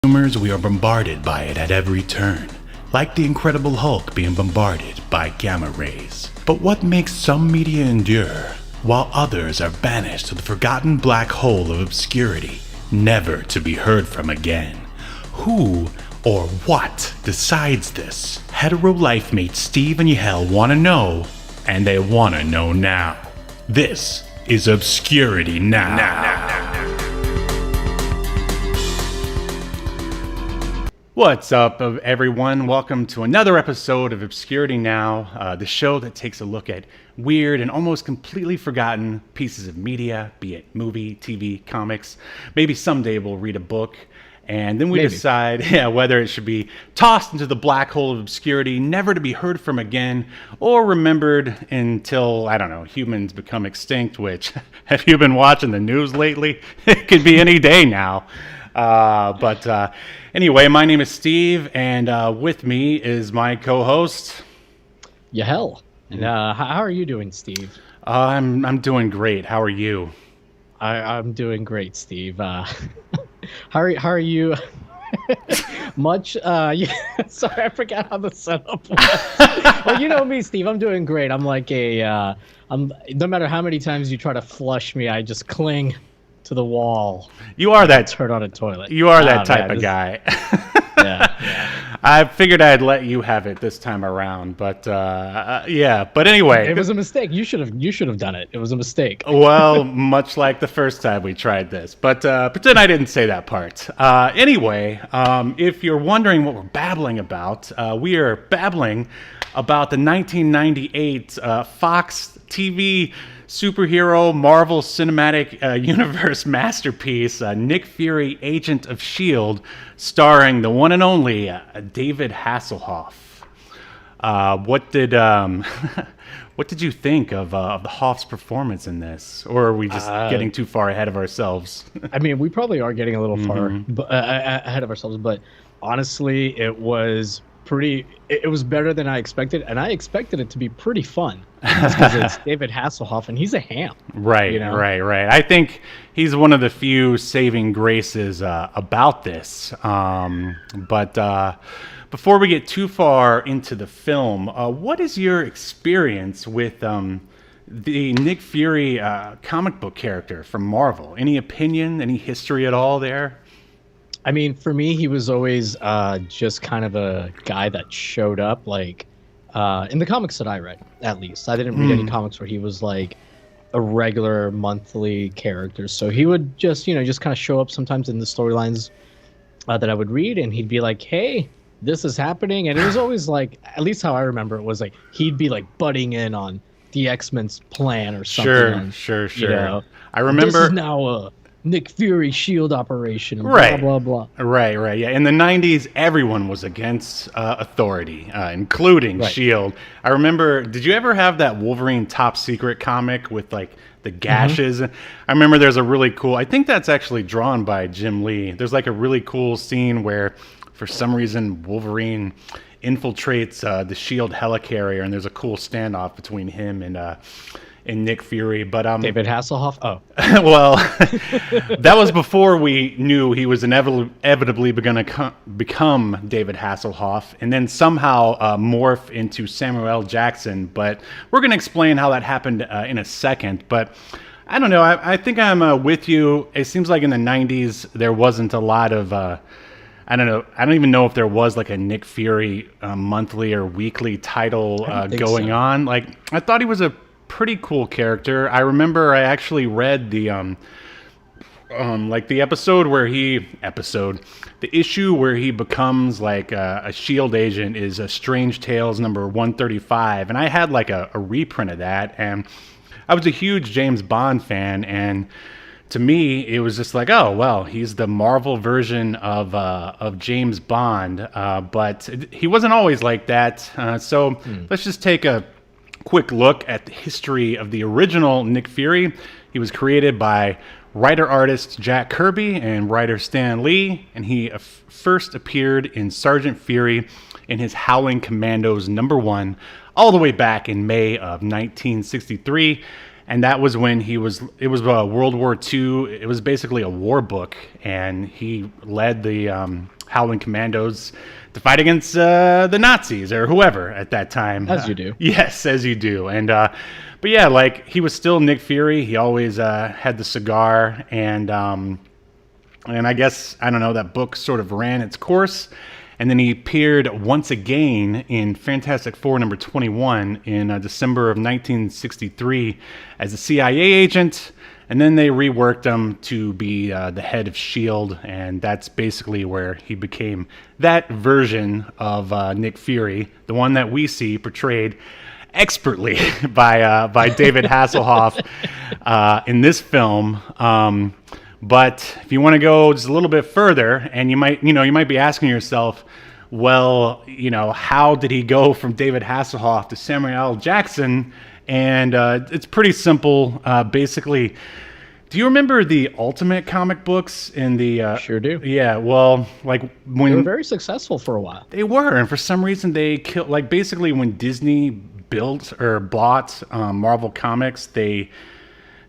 Consumers, we are bombarded by it at every turn, like the Incredible Hulk being bombarded by gamma rays. But what makes some media endure, while others are banished to the forgotten black hole of obscurity, never to be heard from again? Who or what decides this? Hetero life mates Steve and Yahel want to know, and they want to know now. This is Obscurity Now. What's up, everyone? Welcome to another episode of Obscurity Now, the show that takes a look at weird and almost completely forgotten pieces of media, be it movie, TV, comics. Maybe someday we'll read a book, and then we decide whether it should be tossed into the black hole of obscurity, never to be heard from again, or remembered until, I don't know, humans become extinct, which, have you been watching the news lately? It could be any day now. Anyway, my name is Steve, and with me is my co-host, Yahel. And how are you doing, Steve? I'm doing great. How are you? I'm doing great, Steve. How are you? Much? Sorry, I forgot how the setup was. Well, you know me, Steve. I'm doing great. I'm like no matter how many times you try to flush me, I just cling to the wall. You are that turn on a toilet. You are that type of guy. Yeah. I figured I'd let you have it this time around, but yeah. But anyway, it was a mistake. You should have done it. It was a mistake. Well, much like the first time we tried this, but pretend I didn't say that part. Anyway, if you're wondering what we're babbling about, we are babbling about the 1998 Fox TV superhero Marvel Cinematic Universe masterpiece, Nick Fury, Agent of S.H.I.E.L.D., starring the one and only David Hasselhoff. What did you think of the Hoff's performance in this? Or are we just getting too far ahead of ourselves? I mean, we probably are getting a little far ahead of ourselves, but honestly, it was better than I expected, and I expected it to be pretty fun because it's David Hasselhoff, and he's a ham. Right, right. I think he's one of the few saving graces about this. But before we get too far into the film, what is your experience with the Nick Fury comic book character from Marvel? Any opinion, any history at all there? I mean, for me, he was always just kind of a guy that showed up, like, in the comics that I read, at least. I didn't read any comics where he was, like, a regular monthly character. So he would just kind of show up sometimes in the storylines that I would read, and he'd be like, hey, this is happening. And it was always, like, at least how I remember it was, like, he'd be, like, butting in on the X-Men's plan or something. Sure. You know, I remember... This is now a Nick Fury S.H.I.E.L.D. operation, and blah, blah, blah. Right, yeah. In the 90s, everyone was against authority, including S.H.I.E.L.D. I remember, did you ever have that Wolverine Top Secret comic with, like, the gashes? I remember there's a really cool, I think that's actually drawn by Jim Lee. There's, like, a really cool scene where, for some reason, Wolverine infiltrates the S.H.I.E.L.D. helicarrier, and there's a cool standoff between him and Nick Fury, but David Hasselhoff. Oh, well, that was before we knew he was inevitably going to become David Hasselhoff, and then somehow morph into Samuel L. Jackson. But we're going to explain how that happened in a second. But I don't know. I think I'm with you. It seems like in the '90s there wasn't a lot of. I don't know. I don't even know if there was like a Nick Fury monthly or weekly title going on. Like, I thought he was a pretty cool character. I remember I actually read the like the issue where he becomes like a S.H.I.E.L.D. agent is a Strange Tales number 135, and I had like a reprint of that, and I was a huge James Bond fan, and to me it was just like, oh well, he's the Marvel version of James Bond, but he wasn't always like that. So let's just take a quick look at the history of the original Nick Fury. He was created by writer-artist Jack Kirby and writer Stan Lee, and he first appeared in Sergeant Fury in his Howling Commandos #1 all the way back in May of 1963. and that was when it was World War II. It was basically a war book, and he led the Howling Commandos to fight against the Nazis or whoever at that time. As you do. Yes, as you do. And but yeah, like he was still Nick Fury. He always had the cigar, and I guess, I don't know, that book sort of ran its course. And then he appeared once again in Fantastic Four number 21 in December of 1963 as a CIA agent. And then they reworked him to be the head of S.H.I.E.L.D. And that's basically where he became that version of Nick Fury, the one that we see portrayed expertly by David Hasselhoff in this film. But if you want to go just a little bit further, and you might be asking yourself, well, how did he go from David Hasselhoff to Samuel L. Jackson? And it's pretty simple. Basically, do you remember the Ultimate comic books in the? Sure do. Yeah. Well, like when They were very successful for a while. they were, and for some reason they killed. Like basically, when Disney built or bought Marvel Comics, they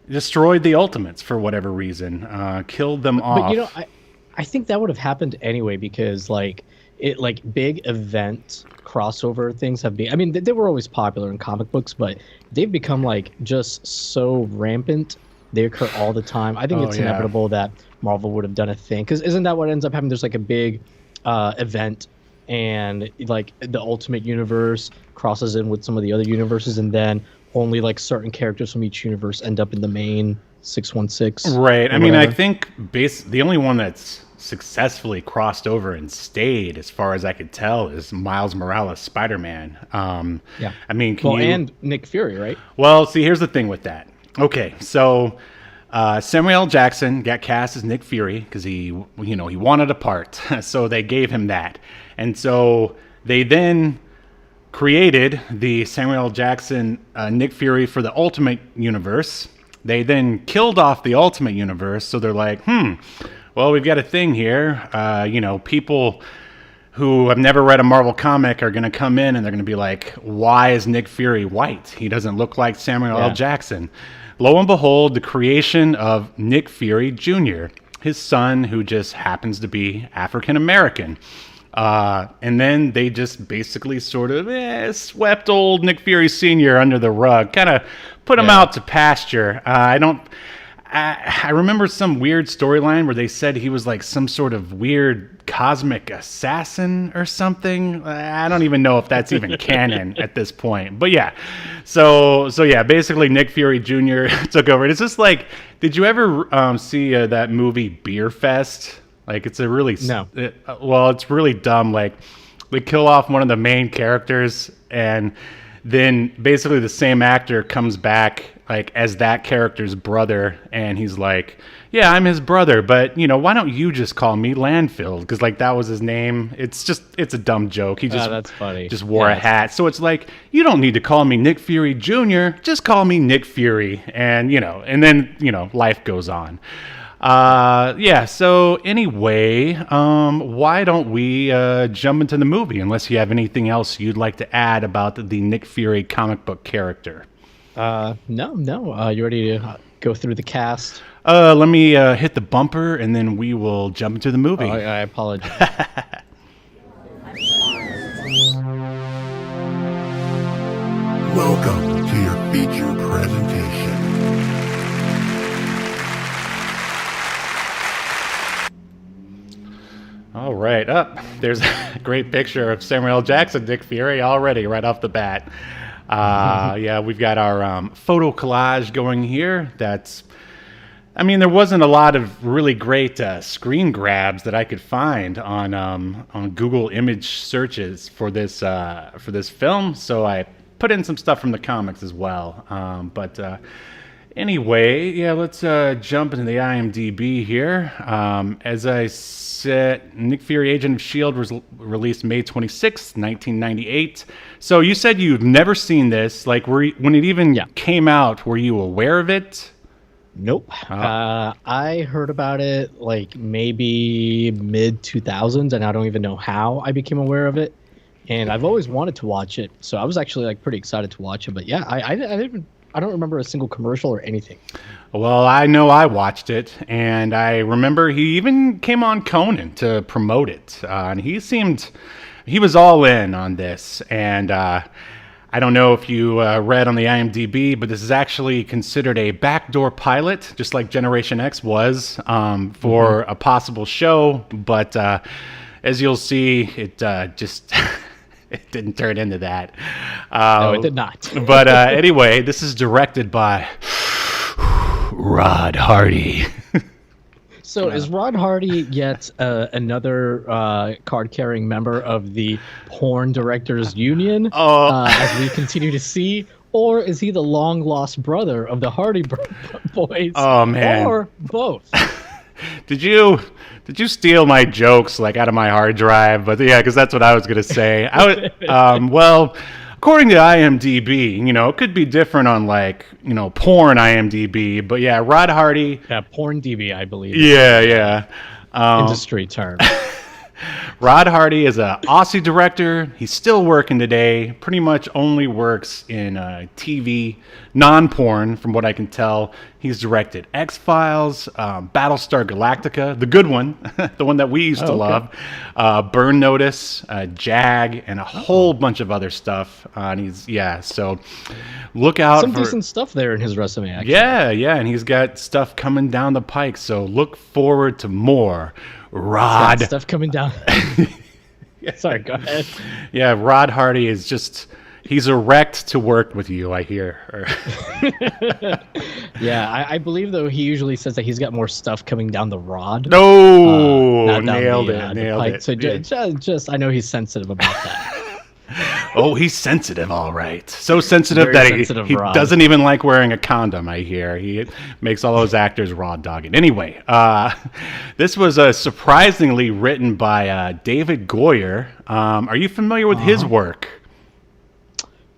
destroyed the Ultimates for whatever reason, killed them off. But I think that would have happened anyway because big event crossover things have been. I mean, they were always popular in comic books, but they've become just so rampant. They occur all the time. I think it's inevitable that Marvel would have done a thing because isn't that what ends up happening? There's a big event, and the Ultimate Universe crosses in with some of the other universes, and then only certain characters from each universe end up in the main 616. Right. I mean, I think the only one that's successfully crossed over and stayed, as far as I could tell, is Miles Morales' Spider-Man. Yeah. I mean, and Nick Fury, right? Well, see, here's the thing with that. Okay, so Samuel L. Jackson got cast as Nick Fury because he wanted a part, so they gave him that, and so they then created the Samuel L. Jackson Nick Fury for the Ultimate Universe. They then killed off the Ultimate Universe, so they're like, well, we've got a thing here. People who have never read a Marvel comic are going to come in and they're going to be like, why is Nick Fury white? He doesn't look like Samuel L. Jackson. Lo and behold, the creation of Nick Fury Jr., his son, who just happens to be African American. And then they just basically sort of swept old Nick Fury Sr. under the rug, kind of put him out to pasture. I remember some weird storyline where they said he was some sort of weird cosmic assassin or something. I don't even know if that's even canon at this point. But yeah, so yeah, basically Nick Fury Jr. took over. It's just did you ever see that movie Beer Fest? It's a really no. It's really dumb. They kill off one of the main characters, and then basically the same actor comes back as that character's brother, and he's like, yeah, I'm his brother, but why don't you just call me Landfill? Because that was his name. It's a dumb joke. He just that's funny. Just wore a hat, so it's you don't need to call me Nick Fury Jr. Just call me Nick Fury, and and then life goes on. So anyway, why don't we jump into the movie, unless you have anything else you'd like to add about the Nick Fury comic book character? No. You ready to go through the cast? Let me hit the bumper, and then we will jump into the movie. Oh, I apologize. Welcome to your feature presentation. All right, there's a great picture of Samuel L. Jackson, Nick Fury, already right off the bat. We've got our photo collage going here. There wasn't a lot of really great screen grabs that I could find on Google image searches for this film, so I put in some stuff from the comics as well. Anyway, let's jump into the IMDb here. As I said, Nick Fury, Agent of S.H.I.E.L.D. was released May 26th, 1998. So you said you've never seen this. When it even came out, were you aware of it? Nope. I heard about it maybe mid-2000s, and I don't even know how I became aware of it. And I've always wanted to watch it, so I was actually pretty excited to watch it. But yeah, I didn't I don't remember a single commercial or anything. Well, I know I watched it, and I remember he even came on Conan to promote it, and he was all in on this. And I don't know if you read on the IMDb, but this is actually considered a backdoor pilot, just like Generation X was, for a possible show. But as you'll see, it just it didn't turn into that. No, it did not. But anyway, this is directed by Rod Hardy. So is Rod Hardy yet another card-carrying member of the Porn Directors Union, as we continue to see? Or is he the long-lost brother of the Hardy boys? Oh, man. Or both? Did you steal my jokes like out of my hard drive? But yeah, because that's what I was gonna say. Well, according to IMDb, it could be different on porn IMDb. But yeah, Rod Hardy. Yeah, Porn DB, I believe. Yeah. Industry term. Rod Hardy is an Aussie director. He's still working today. Pretty much only works in TV, non-porn, from what I can tell. He's directed X-Files, Battlestar Galactica, the good one, the one that we used to love, Burn Notice, Jag, and a whole bunch of other stuff. So look out Some for decent stuff there in his resume, actually. Yeah, and he's got stuff coming down the pike. So look forward to more Rod. Got stuff coming down. Sorry, go ahead. Yeah, Rod Hardy is he's erect to work with you, I hear. Yeah, I believe, though, he usually says that he's got more stuff coming down the rod. No, not down nailed the it. So just, I know he's sensitive about that. Oh, he's sensitive, all right. So sensitive Very that sensitive, he Rod. doesn't even like wearing a condom, I hear. He makes all those actors raw dogging. Anyway, this was surprisingly written by David Goyer. Are you familiar with his work?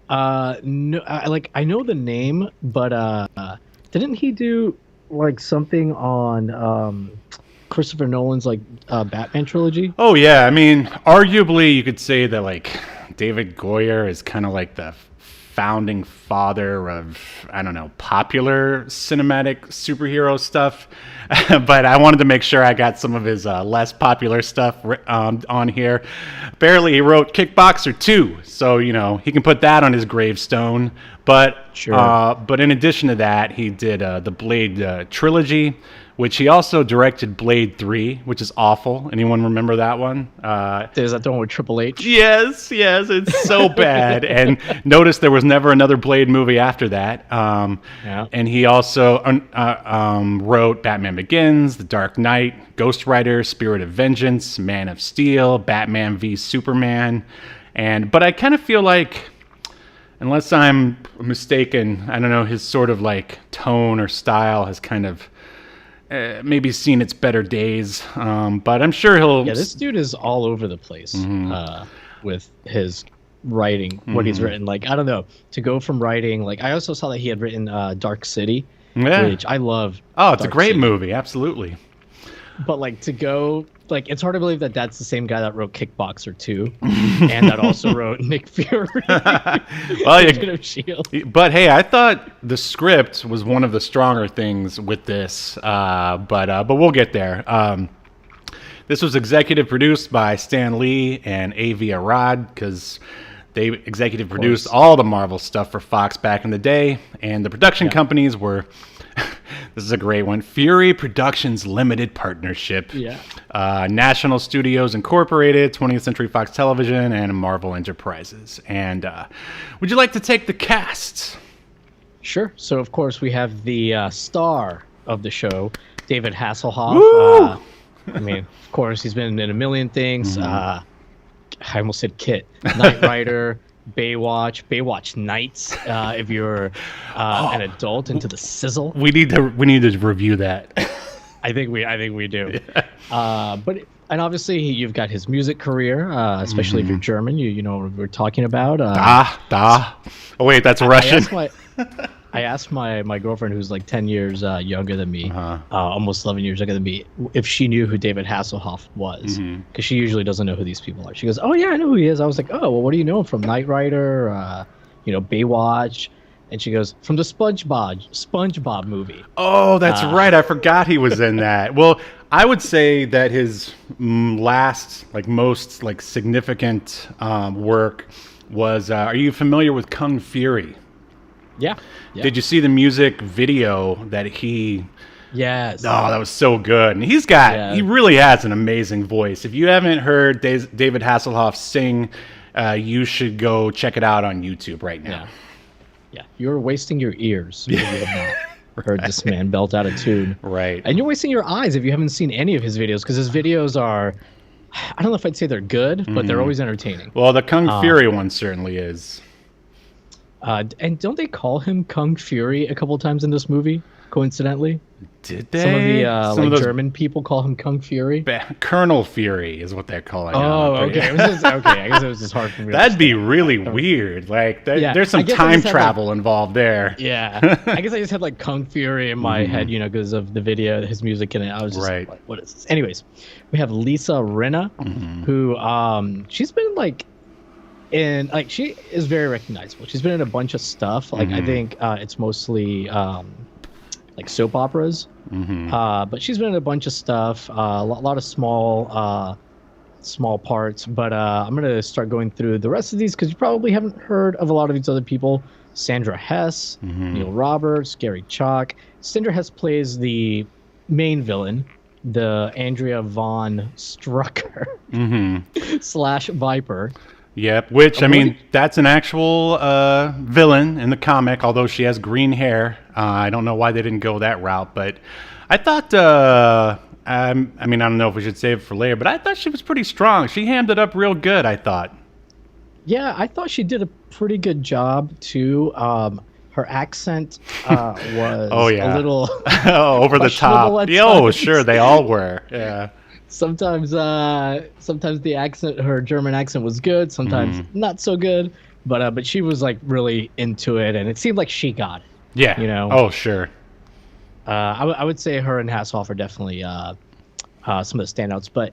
No, I know the name, but didn't he do something on Christopher Nolan's Batman trilogy? Oh yeah, I mean, arguably you could say that David Goyer is kind of like the founding father of, I don't know, popular cinematic superhero stuff. But I wanted to make sure I got some of his less popular stuff on here. Apparently he wrote Kickboxer 2, so he can put that on his gravestone. But Sure. But in addition to that, he did the Blade trilogy, which he also directed Blade 3, which is awful. Anyone remember that one? Is that the one with Triple H? Yes, it's so bad. And notice there was never another Blade movie after that. Yeah. And he also wrote Batman Begins, The Dark Knight, Ghost Rider, Spirit of Vengeance, Man of Steel, Batman v Superman. But I kind of feel like, unless I'm mistaken, I don't know, his sort of tone or style has kind of maybe seen its better days, but I'm sure he'll. Yeah, this dude is all over the place with his writing, what he's written. I don't know, to go from writing, I also saw that he had written Dark City, which I love. Oh, it's Dark a great City. movie, absolutely. But to go, it's hard to believe that that's the same guy that wrote Kickboxer 2 and that also wrote Nick Fury. Well, Agent of S.H.I.E.L.D. But hey, I thought the script was one of the stronger things with this, but we'll get there. This was executive produced by Stan Lee and A.V. Arad, because they executive produced all the Marvel stuff for Fox back in the day, and the production companies were. This is a great one. Fury Productions Limited Partnership. Yeah. National Studios Incorporated, 20th Century Fox Television, and Marvel Enterprises. And would you like to take the cast? Sure. So, of course, we have the star of the show, David Hasselhoff. I mean, of course, he's been in a million things. I almost said Kit. Knight Rider, Baywatch Nights. If you're an adult into the sizzle, We need to review that. I think we do. And obviously you've got his music career, especially if you're German. You know what we're talking about. Da. Oh wait, that's Russian. I asked my girlfriend, who's 10 years younger than me, almost 11 years younger than me, if she knew who David Hasselhoff was, because she usually doesn't know who these people are. She goes, "Oh yeah, I know who he is." I was like, "Oh, well, what do you know him from? Knight Rider, Baywatch." And she goes, "From the SpongeBob movie." Oh, that's right. I forgot he was in that. Well, I would say that his last, like most, like significant work was. Are you familiar with Kung Fury? Yeah. Did you see the music video that he? Yes. Oh, that was so good. And he really has an amazing voice. If you haven't heard David Hasselhoff sing, you should go check it out on YouTube right now. Yeah. You're wasting your ears if you have not heard this man belt out a tune. Right. And you're wasting your eyes if you haven't seen any of his videos, because his videos are, I don't know if I'd say they're good, but they're always entertaining. Well, the Kung Fury one certainly is. And don't they call him Kung Fury a couple times in this movie, coincidentally? Did they? Some of the German people call him Kung Fury. Colonel Fury is what they're calling him. Oh, okay. I guess it was just hard for me. That'd be really weird. Like, there's some time travel involved there. Yeah. I guess I just had like Kung Fury in my head, because of the video, his music in it. I was just like, what is this? Anyways, we have Lisa Rinna, who she's been like she is very recognizable. She's been in a bunch of stuff. Like I think it's mostly like soap operas. But she's been in a bunch of stuff, a lot of small parts. But I'm gonna start going through the rest of these because you probably haven't heard of a lot of these other people. Sandra Hess, Neil Roberts, Gary Chalk. Sandra Hess plays the main villain, the Andrea Von Strucker / Viper. Yep, which, I mean, that's an actual villain in the comic, although she has green hair. I don't know why they didn't go that route, but I thought, I mean, I don't know if we should save it for later, but I thought she was pretty strong. She hammed it up real good, I thought. Yeah, I thought she did a pretty good job, too. Her accent was a little over the top. Oh, sure, they all were, yeah. Sometimes the accent, her German accent was good. Sometimes not so good, but she was like really into it, and it seemed like she got it. Yeah. Oh, sure. I would say her and Hasselhoff are definitely some of the standouts. But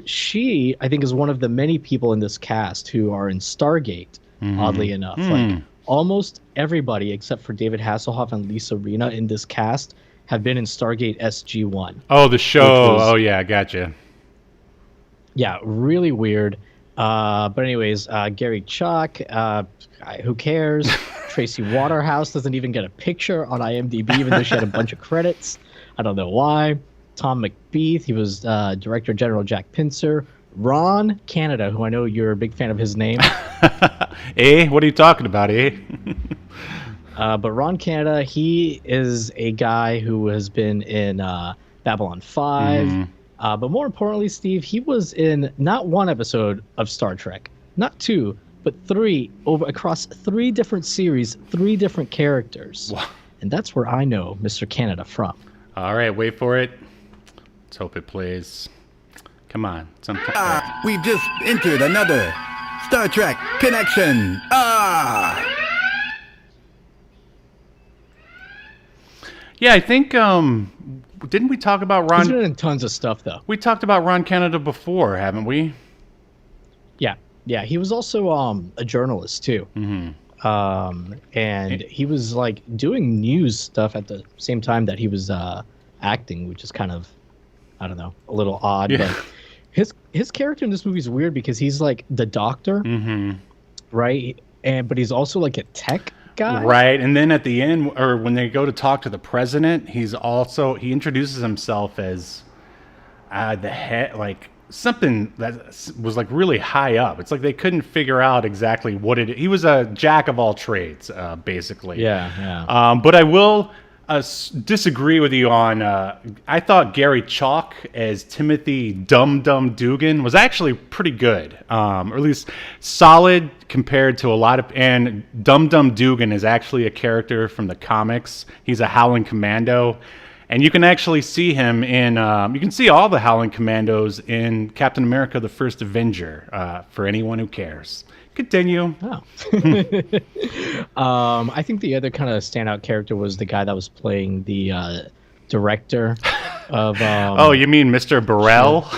she I think is one of the many people in this cast who are in Stargate. Oddly enough, like almost everybody except for David Hasselhoff and Lisa Rinna in this cast have been in Stargate SG-1. Oh, the show. I gotcha. Yeah, really weird. But anyways, Gary Chalk, who cares? Tracy Waterhouse doesn't even get a picture on IMDb, even though she had a bunch of credits. I don't know why. Tom McBeath, he was Director General Jack Pincer. Ron Canada, who I know you're a big fan of his name. What are you talking about, But Ron Canada, he is a guy who has been in Babylon 5. But more importantly, Steve, he was in not one episode of Star Trek, not two, but three, across 3 different series, 3 different characters. Wow. And that's where I know Mr. Canada from. All right, wait for it. Let's hope it plays. Come on. We just entered another Star Trek connection. Yeah, I think, didn't we talk about Ron? He's been in tons of stuff, though. We talked about Ron Canada before, haven't we? Yeah. He was also a journalist, too. And he was, like, doing news stuff at the same time that he was acting, which is kind of, I don't know, a little odd. Yeah. But his character in this movie is weird because he's, like, the doctor, right? But he's also, like, a tech guy. Right, and then at the end, or when they go to talk to the president, he introduces himself as the head, like something that was like really high up. It's like they couldn't figure out exactly what it. He was a jack of all trades, basically. Yeah. But I will disagree with you on. I thought Gary Chalk as Timothy Dum Dum Dugan was actually pretty good, or at least solid compared to a lot of. And Dum Dum Dugan is actually a character from the comics. He's a Howling Commando, and you can actually see him in. You can see all the Howling Commandos in Captain America: The First Avenger. For anyone who cares. Continue. Oh. I think the other kind of standout character was the guy that was playing the director of. Oh, you mean Mr. Burrell?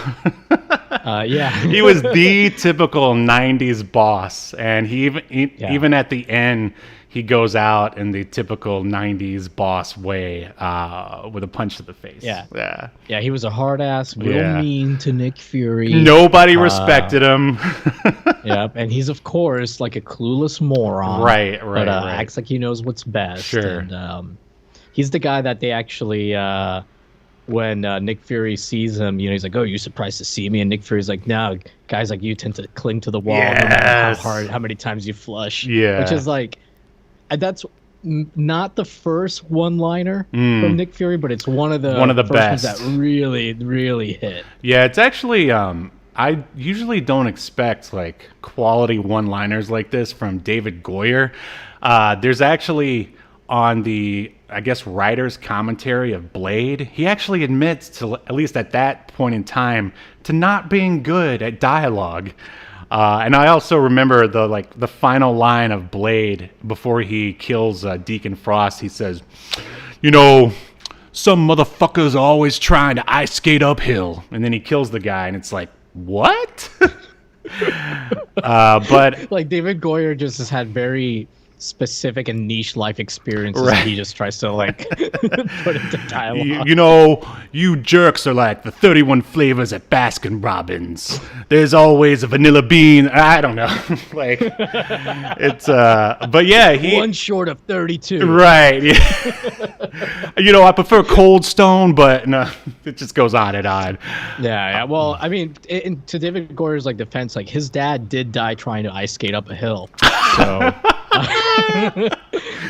Yeah. He was the typical '90s boss, and he even at the end, he goes out in the typical 90s boss way with a punch to the face. Yeah, he was a hard ass, real Yeah. mean to Nick Fury. Nobody respected him. Yep, and he's of course like a clueless moron. Right, But right. acts like he knows what's best. Sure. And he's the guy that they actually, when Nick Fury sees him, he's like, "Oh, you surprised to see me?" And Nick Fury's like, "No, guys like you tend to cling to the wall no matter how many times you flush." Yeah. Which is like, that's not the first one-liner from Nick Fury, but it's one of the first best ones that really, really hit. Yeah, it's actually I usually don't expect like quality one-liners like this from David Goyer. There's actually on the, I guess, writer's commentary of Blade, he actually admits to, at least at that point in time, to not being good at dialogue. And I also remember the final line of Blade before he kills Deacon Frost. He says, some motherfuckers are always trying to ice skate uphill. And then he kills the guy, and it's like, what? But like David Goyer just has had very specific and niche life experiences Right. that he just tries to like put into dialogue. you jerks are like the 31 flavors at Baskin Robbins. There's always a vanilla bean. I don't know. Like, it's, but yeah, One short of 32. right. Yeah. I prefer Cold Stone, but no, it just goes on and on. Yeah. Well, I mean, to David Goyer's like defense, like his dad did die trying to ice skate up a hill. So,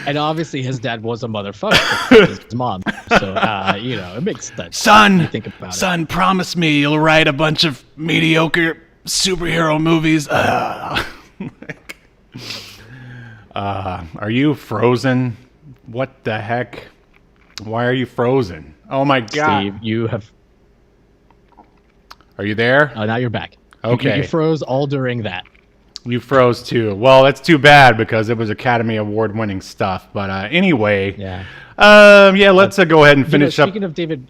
and obviously his dad was a motherfucker, his mom. So, it makes sense. Son, when you think about it. promise me you'll write a bunch of mediocre superhero movies. Are you frozen? What the heck? Why are you frozen? Oh my God. Steve, you have. Are you there? Now you're back. Okay. You froze all during that. You froze too. Well, that's too bad because it was Academy Award winning stuff. But anyway, Yeah. let's go ahead and finish up. Speaking of David,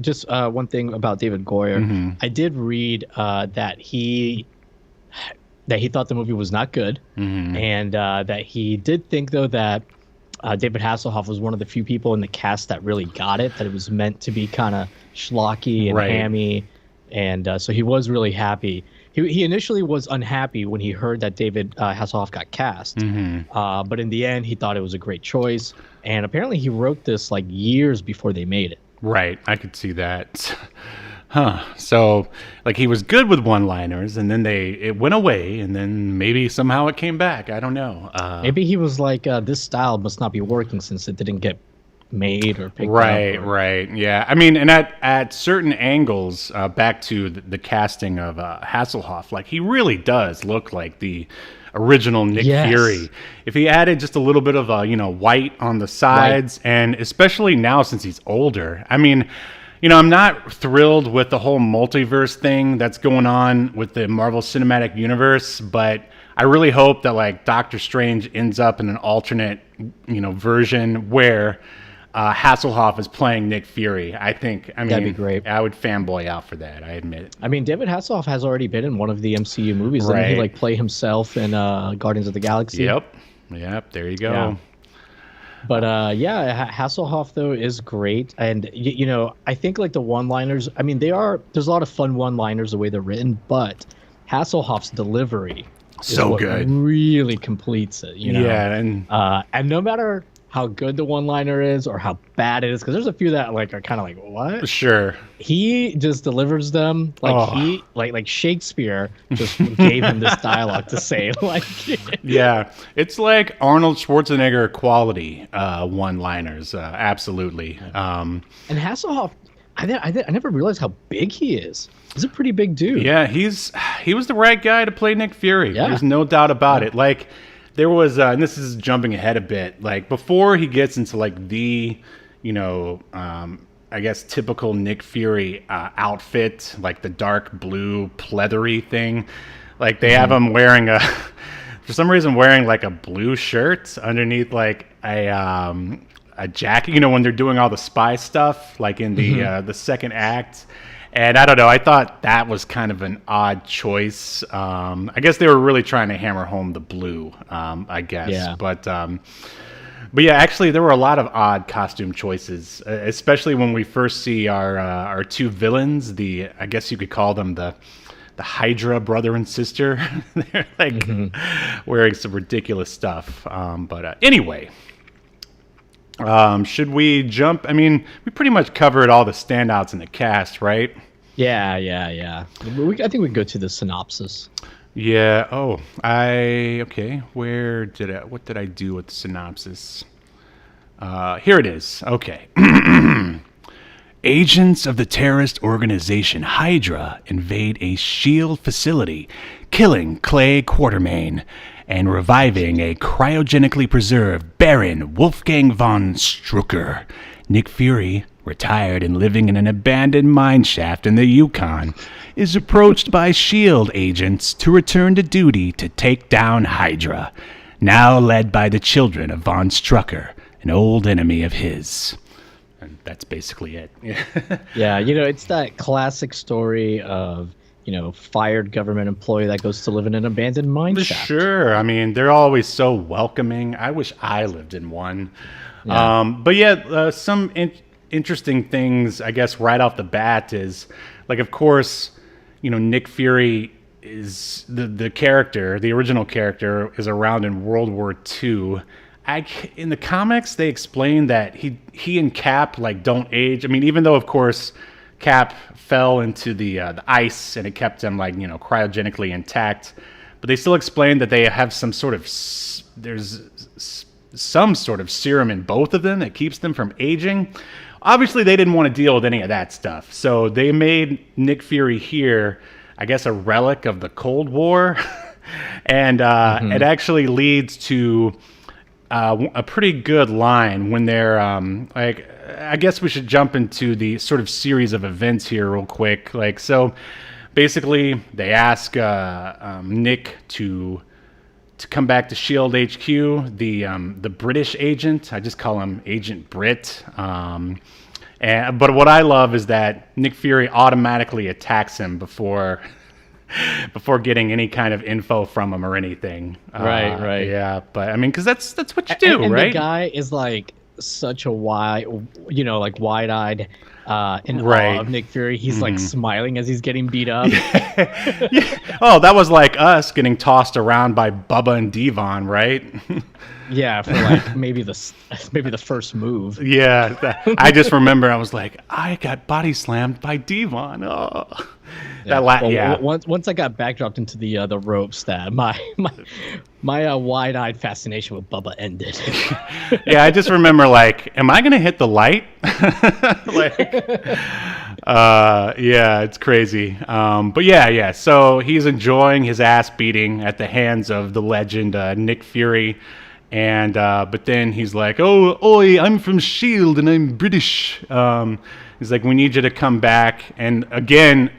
just one thing about David Goyer. I did read that he thought the movie was not good, and that he did think though that David Hasselhoff was one of the few people in the cast that really got it. That it was meant to be kind of schlocky and Right. hammy, and so he was really happy. He initially was unhappy when he heard that David Hasselhoff got cast, but in the end, he thought it was a great choice. And apparently, he wrote this like years before they made it. Right, I could see that. Huh. So, like, he was good with one-liners, and then it went away, and then maybe somehow it came back. I don't know. Maybe he was like, this style must not be working since it didn't get made or picked Right, up. right. Yeah. I mean, and at certain angles, back to the casting of Hasselhoff, like, he really does look like the original Nick Yes. Fury. If he added just a little bit of white on the sides, and especially now since he's older, I mean, I'm not thrilled with the whole multiverse thing that's going on with the Marvel Cinematic Universe, but I really hope that like Doctor Strange ends up in an alternate, version where Hasselhoff is playing Nick Fury. I mean, That'd be great. I would fanboy out for that. I admit. I mean, David Hasselhoff has already been in one of the MCU movies. Didn't he Right. like play himself in Guardians of the Galaxy? Yep. There you go. Yeah. But Hasselhoff though is great, and I think like the one-liners. I mean, there's a lot of fun one-liners the way they're written, but Hasselhoff's delivery is So what good. really completes it. Yeah, and And no matter how good the one-liner is or how bad it is, because there's a few that like are kind of like what sure. he just delivers them like Oh. he like Shakespeare just gave him this dialogue to say like Yeah, it's like Arnold Schwarzenegger quality one-liners. Absolutely. And Hasselhoff, I never realized how big he is. He's a pretty big dude. Yeah, he was the right guy to play Nick Fury. Yeah. There's no doubt about it. Like, there was, and this is jumping ahead a bit, like, before he gets into, like, the, I guess, typical Nick Fury outfit, like the dark blue pleathery thing, like, they have him wearing for some reason, wearing, like, a blue shirt underneath, like, a jacket, when they're doing all the spy stuff, like in the second act. And I don't know, I thought that was kind of an odd choice. I guess they were really trying to hammer home the blue, I guess. Yeah. But yeah, actually, there were a lot of odd costume choices, especially when we first see our two villains. I guess you could call them the Hydra brother and sister. They're like wearing some ridiculous stuff. But anyway, should we jump? I mean, we pretty much covered all the standouts in the cast, right? Yeah. I think we can go to the synopsis. Yeah. Oh, okay. What did I do with the synopsis? Here it is. Okay. Agents of the terrorist organization Hydra invade a SHIELD facility, killing Clay Quartermain and reviving a cryogenically preserved Baron Wolfgang von Strucker. Nick Fury, retired and living in an abandoned mine shaft in the Yukon, is approached by SHIELD agents to return to duty to take down Hydra, now led by the children of von Strucker, an old enemy of his. And that's basically it. Yeah, it's that classic story of, fired government employee that goes to live in an abandoned mine shaft. Sure. I mean, they're always so welcoming. I wish I lived in one. Yeah. But yeah, some interesting things, I guess, right off the bat is, like, of course, Nick Fury is the character, the original character, is around in World War II. In the comics, they explain that he and Cap don't age. I mean, even though, of course, Cap fell into the ice and it kept him cryogenically intact, but they still explain that they have some sort of serum in both of them that keeps them from aging. Obviously, they didn't want to deal with any of that stuff, so they made Nick Fury here, I guess, a relic of the Cold War, and it actually leads to a pretty good line when they're I guess we should jump into the sort of series of events here real quick. So basically they ask Nick to come back to SHIELD HQ, the British agent. I just call him Agent Brit. But what I love is that Nick Fury automatically attacks him before getting any kind of info from him or anything. Right. Yeah, but I mean, because that's what you do, and right? The guy is such a wide-eyed in Right. awe of Nick Fury. He's smiling as he's getting beat up. Yeah. Oh, that was like us getting tossed around by Bubba and Devon, right? Yeah, for maybe the first move. Yeah, I just remember I was like, I got body slammed by Devon. Oh, yeah. Once I got backdropped into the ropes, that my wide-eyed fascination with Bubba ended. Yeah, I just remember am I gonna hit the light? Yeah, it's crazy. But yeah. So he's enjoying his ass beating at the hands of the legend Nick Fury. And but then he's like, "Oh, oi, I'm from SHIELD and I'm British." He's like, "We need you to come back." And again,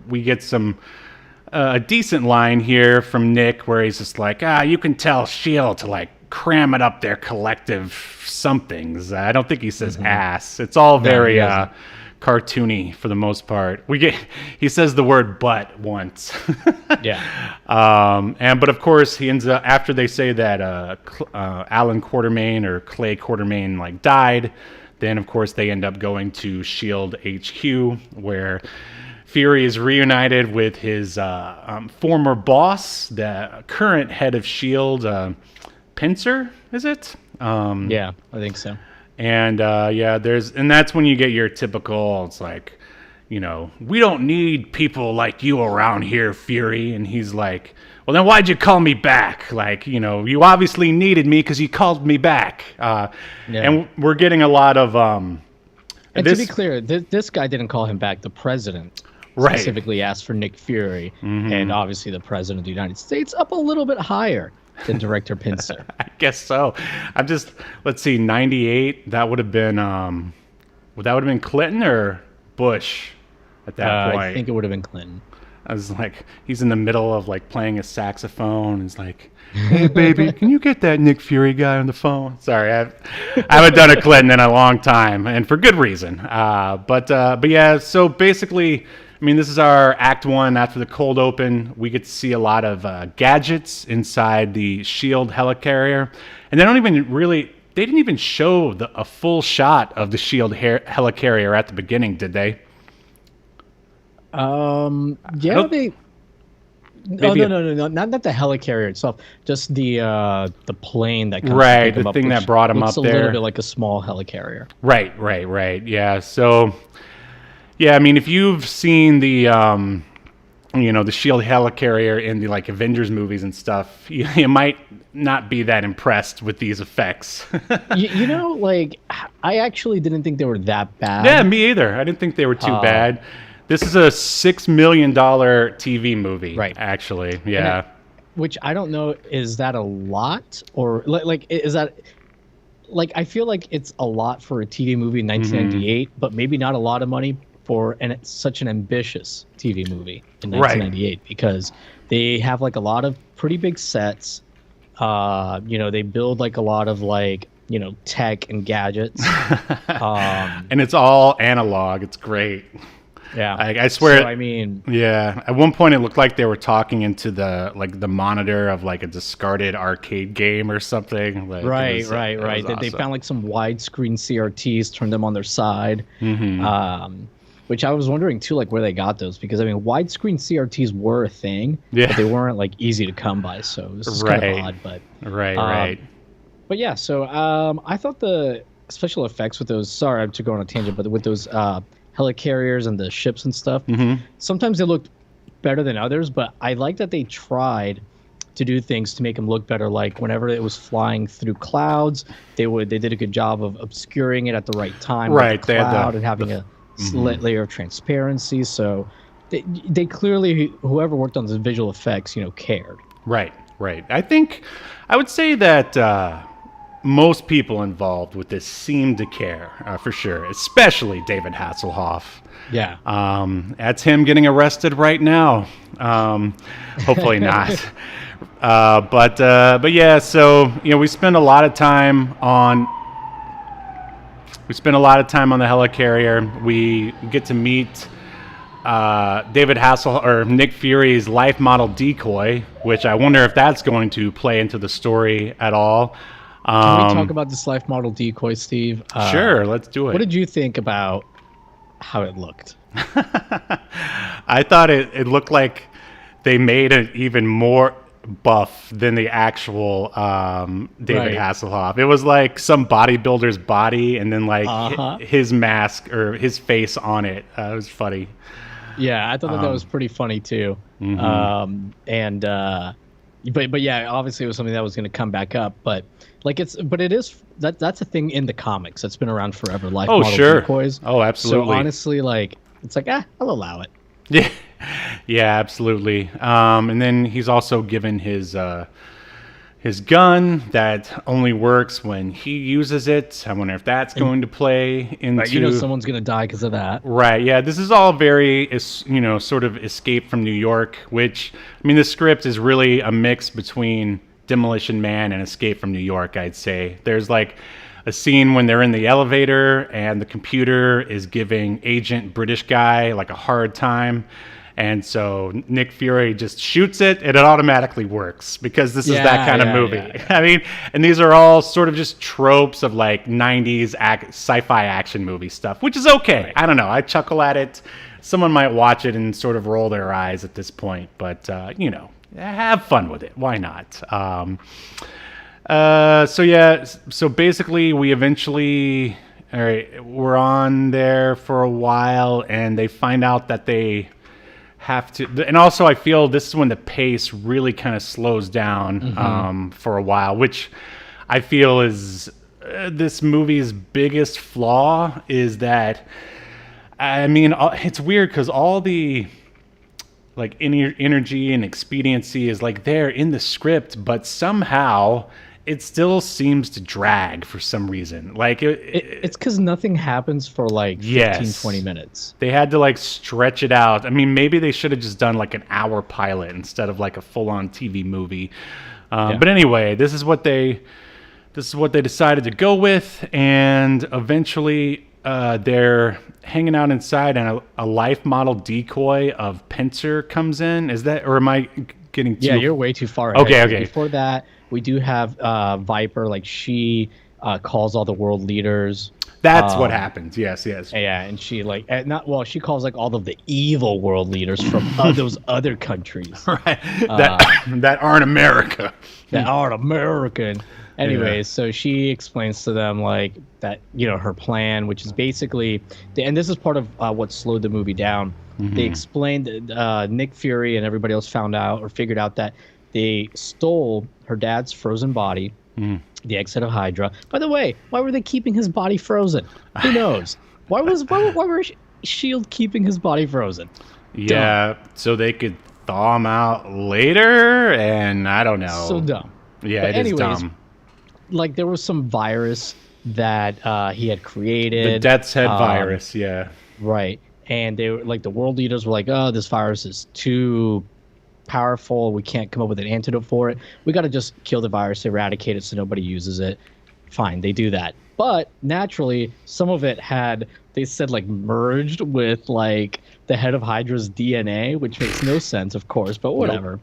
we get a decent line here from Nick where he's just like, "You can tell SHIELD to cram it up their collective somethings." I don't think he says ass. It's all very cartoony for the most part. He says the word butt once. Yeah. But of course he ends up, after they say that Alan Quartermain or Clay Quartermain died, then of course they end up going to SHIELD HQ, where Fury is reunited with his former boss, the current head of SHIELD, Pincer, is it? Yeah, I think so. And and that's when you get your typical, it's like, we don't need people like you around here, Fury. And he's like, well, then why'd you call me back? You obviously needed me because you called me back. And we're getting a lot of... and to be clear, this guy didn't call him back. The president specifically asked for Nick Fury. And obviously the president of the United States up a little bit higher than Director Pincer. I guess so. Let's see, 98. That would have been Clinton or Bush at that point. I think it would have been Clinton. I was like, he's in the middle of like playing a saxophone. He's like, "Hey, baby, can you get that Nick Fury guy on the phone?" Sorry, I haven't done a Clinton in a long time, and for good reason. But yeah, so basically, I mean, this is our Act 1 after the cold open. We get to see a lot of gadgets inside the SHIELD helicarrier, and they didn't even show a full shot of the SHIELD helicarrier at the beginning, did they? Yeah, they. No, no, not the helicarrier itself. Just the plane that comes to pick the him up, thing that which brought him looks up a there. little bit like a small helicarrier. Right. Yeah. So, yeah, I mean, if you've seen the the SHIELD helicarrier in the like Avengers movies and stuff, you might not be that impressed with these effects. Like I actually didn't think they were that bad. Yeah, me either. I didn't think they were too bad. This is a $6 million TV movie, Right. actually. Yeah. Which I don't know, is that a lot or like is that like I feel like it's a lot for a TV movie in 1998, but maybe not a lot of money for such an ambitious TV movie in 1998 because they have like a lot of pretty big sets. They build like a lot of like tech and gadgets. And it's all analog. It's great. Yeah, I swear. So, I mean, yeah. At one point, it looked like they were talking into the monitor of like a discarded arcade game or something. Like, right. It was They awesome. found like some widescreen CRTs, turned them on their side. Which I was wondering too, like where they got those, because I mean, widescreen CRTs were a thing, but they weren't like easy to come by. So it was just kind of odd. But right. But yeah, so I thought the special effects with those. Sorry to go on a tangent, but with those helicarriers and the ships and stuff, sometimes they looked better than others. But I like that they tried to do things to make them look better. Like whenever it was flying through clouds, they did a good job of obscuring it at the right time. Right, with the cloud and having a layer of transparency. So they clearly, whoever worked on the visual effects, cared. Right. I would say that most people involved with this seem to care, for sure, especially David Hasselhoff. Yeah. That's him getting arrested right now. Hopefully not. But yeah, so we spend a lot of time on the helicarrier. We get to meet David Hasselhoff or Nick Fury's life model decoy, which I wonder if that's going to play into the story at all. Can we talk about this life model decoy, Steve? Sure, let's do it. What did you think about how it looked? I thought it looked like they made it even more buff than the actual David Hasselhoff. It was like some bodybuilder's body and then like his mask or his face on it. It was funny. Yeah, I thought that was pretty funny too. But yeah, obviously it was something that was going to come back up. But like that's a thing in the comics that's been around forever. Life model decoys. Oh, absolutely. So honestly, like it's like I'll allow it. Yeah, absolutely. And then he's also given his gun that only works when he uses it. I wonder if that's going to play into. Someone's going to die because of that. Right. Yeah. This is all very, sort of Escape from New York, which, I mean, the script is really a mix between Demolition Man and Escape from New York, I'd say. There's like a scene when they're in the elevator and the computer is giving Agent British guy like a hard time. And so Nick Fury just shoots it and it automatically works because this is that kind of movie. Yeah. I mean, and these are all sort of just tropes of like 90s sci-fi action movie stuff, which is okay. Right. I don't know. I chuckle at it. Someone might watch it and sort of roll their eyes at this point, but have fun with it. Why not? So basically we eventually, all right, we're on there for a while and they find out that they have to, and also I feel this is when the pace really kind of slows down for a while, which I feel is this movie's biggest flaw is that, I mean, it's weird because all the like energy and expediency is like there in the script, but somehow it still seems to drag for some reason. Like It's because nothing happens for like 15, 20 minutes. They had to like stretch it out. I mean, maybe they should have just done like an hour pilot instead of like a full-on TV movie. But anyway, this is what they decided to go with, and eventually they're hanging out inside, and a life model decoy of Pincer comes in. Is that, or am I getting too... Yeah, you're way too far ahead. Okay. Before that, we do have Viper. Like, she calls all the world leaders. That's what happens. Yes. Yeah, and she like she calls like all of the evil world leaders from those other countries, right? That aren't America. That aren't American. Anyways, so she explains to them like that, her plan, which is basically, and this is part of what slowed the movie down. Mm-hmm. They explained that Nick Fury and everybody else figured out that they stole her dad's frozen body. Mm. The exit of Hydra. By the way, why were they keeping his body frozen? Who knows? Why were Shield keeping his body frozen? Yeah, dumb. So they could thaw him out later, and I don't know. So dumb. Yeah, it is dumb. Like, there was some virus that he had created. The Death's Head virus, yeah. Right. And they were like, the world leaders were like, oh, this virus is too powerful. We can't come up with an antidote for it. We got to just kill the virus, eradicate it so nobody uses it. Fine, they do that. But naturally, some of it they said like merged with like the head of Hydra's DNA, which makes no sense, of course, but whatever.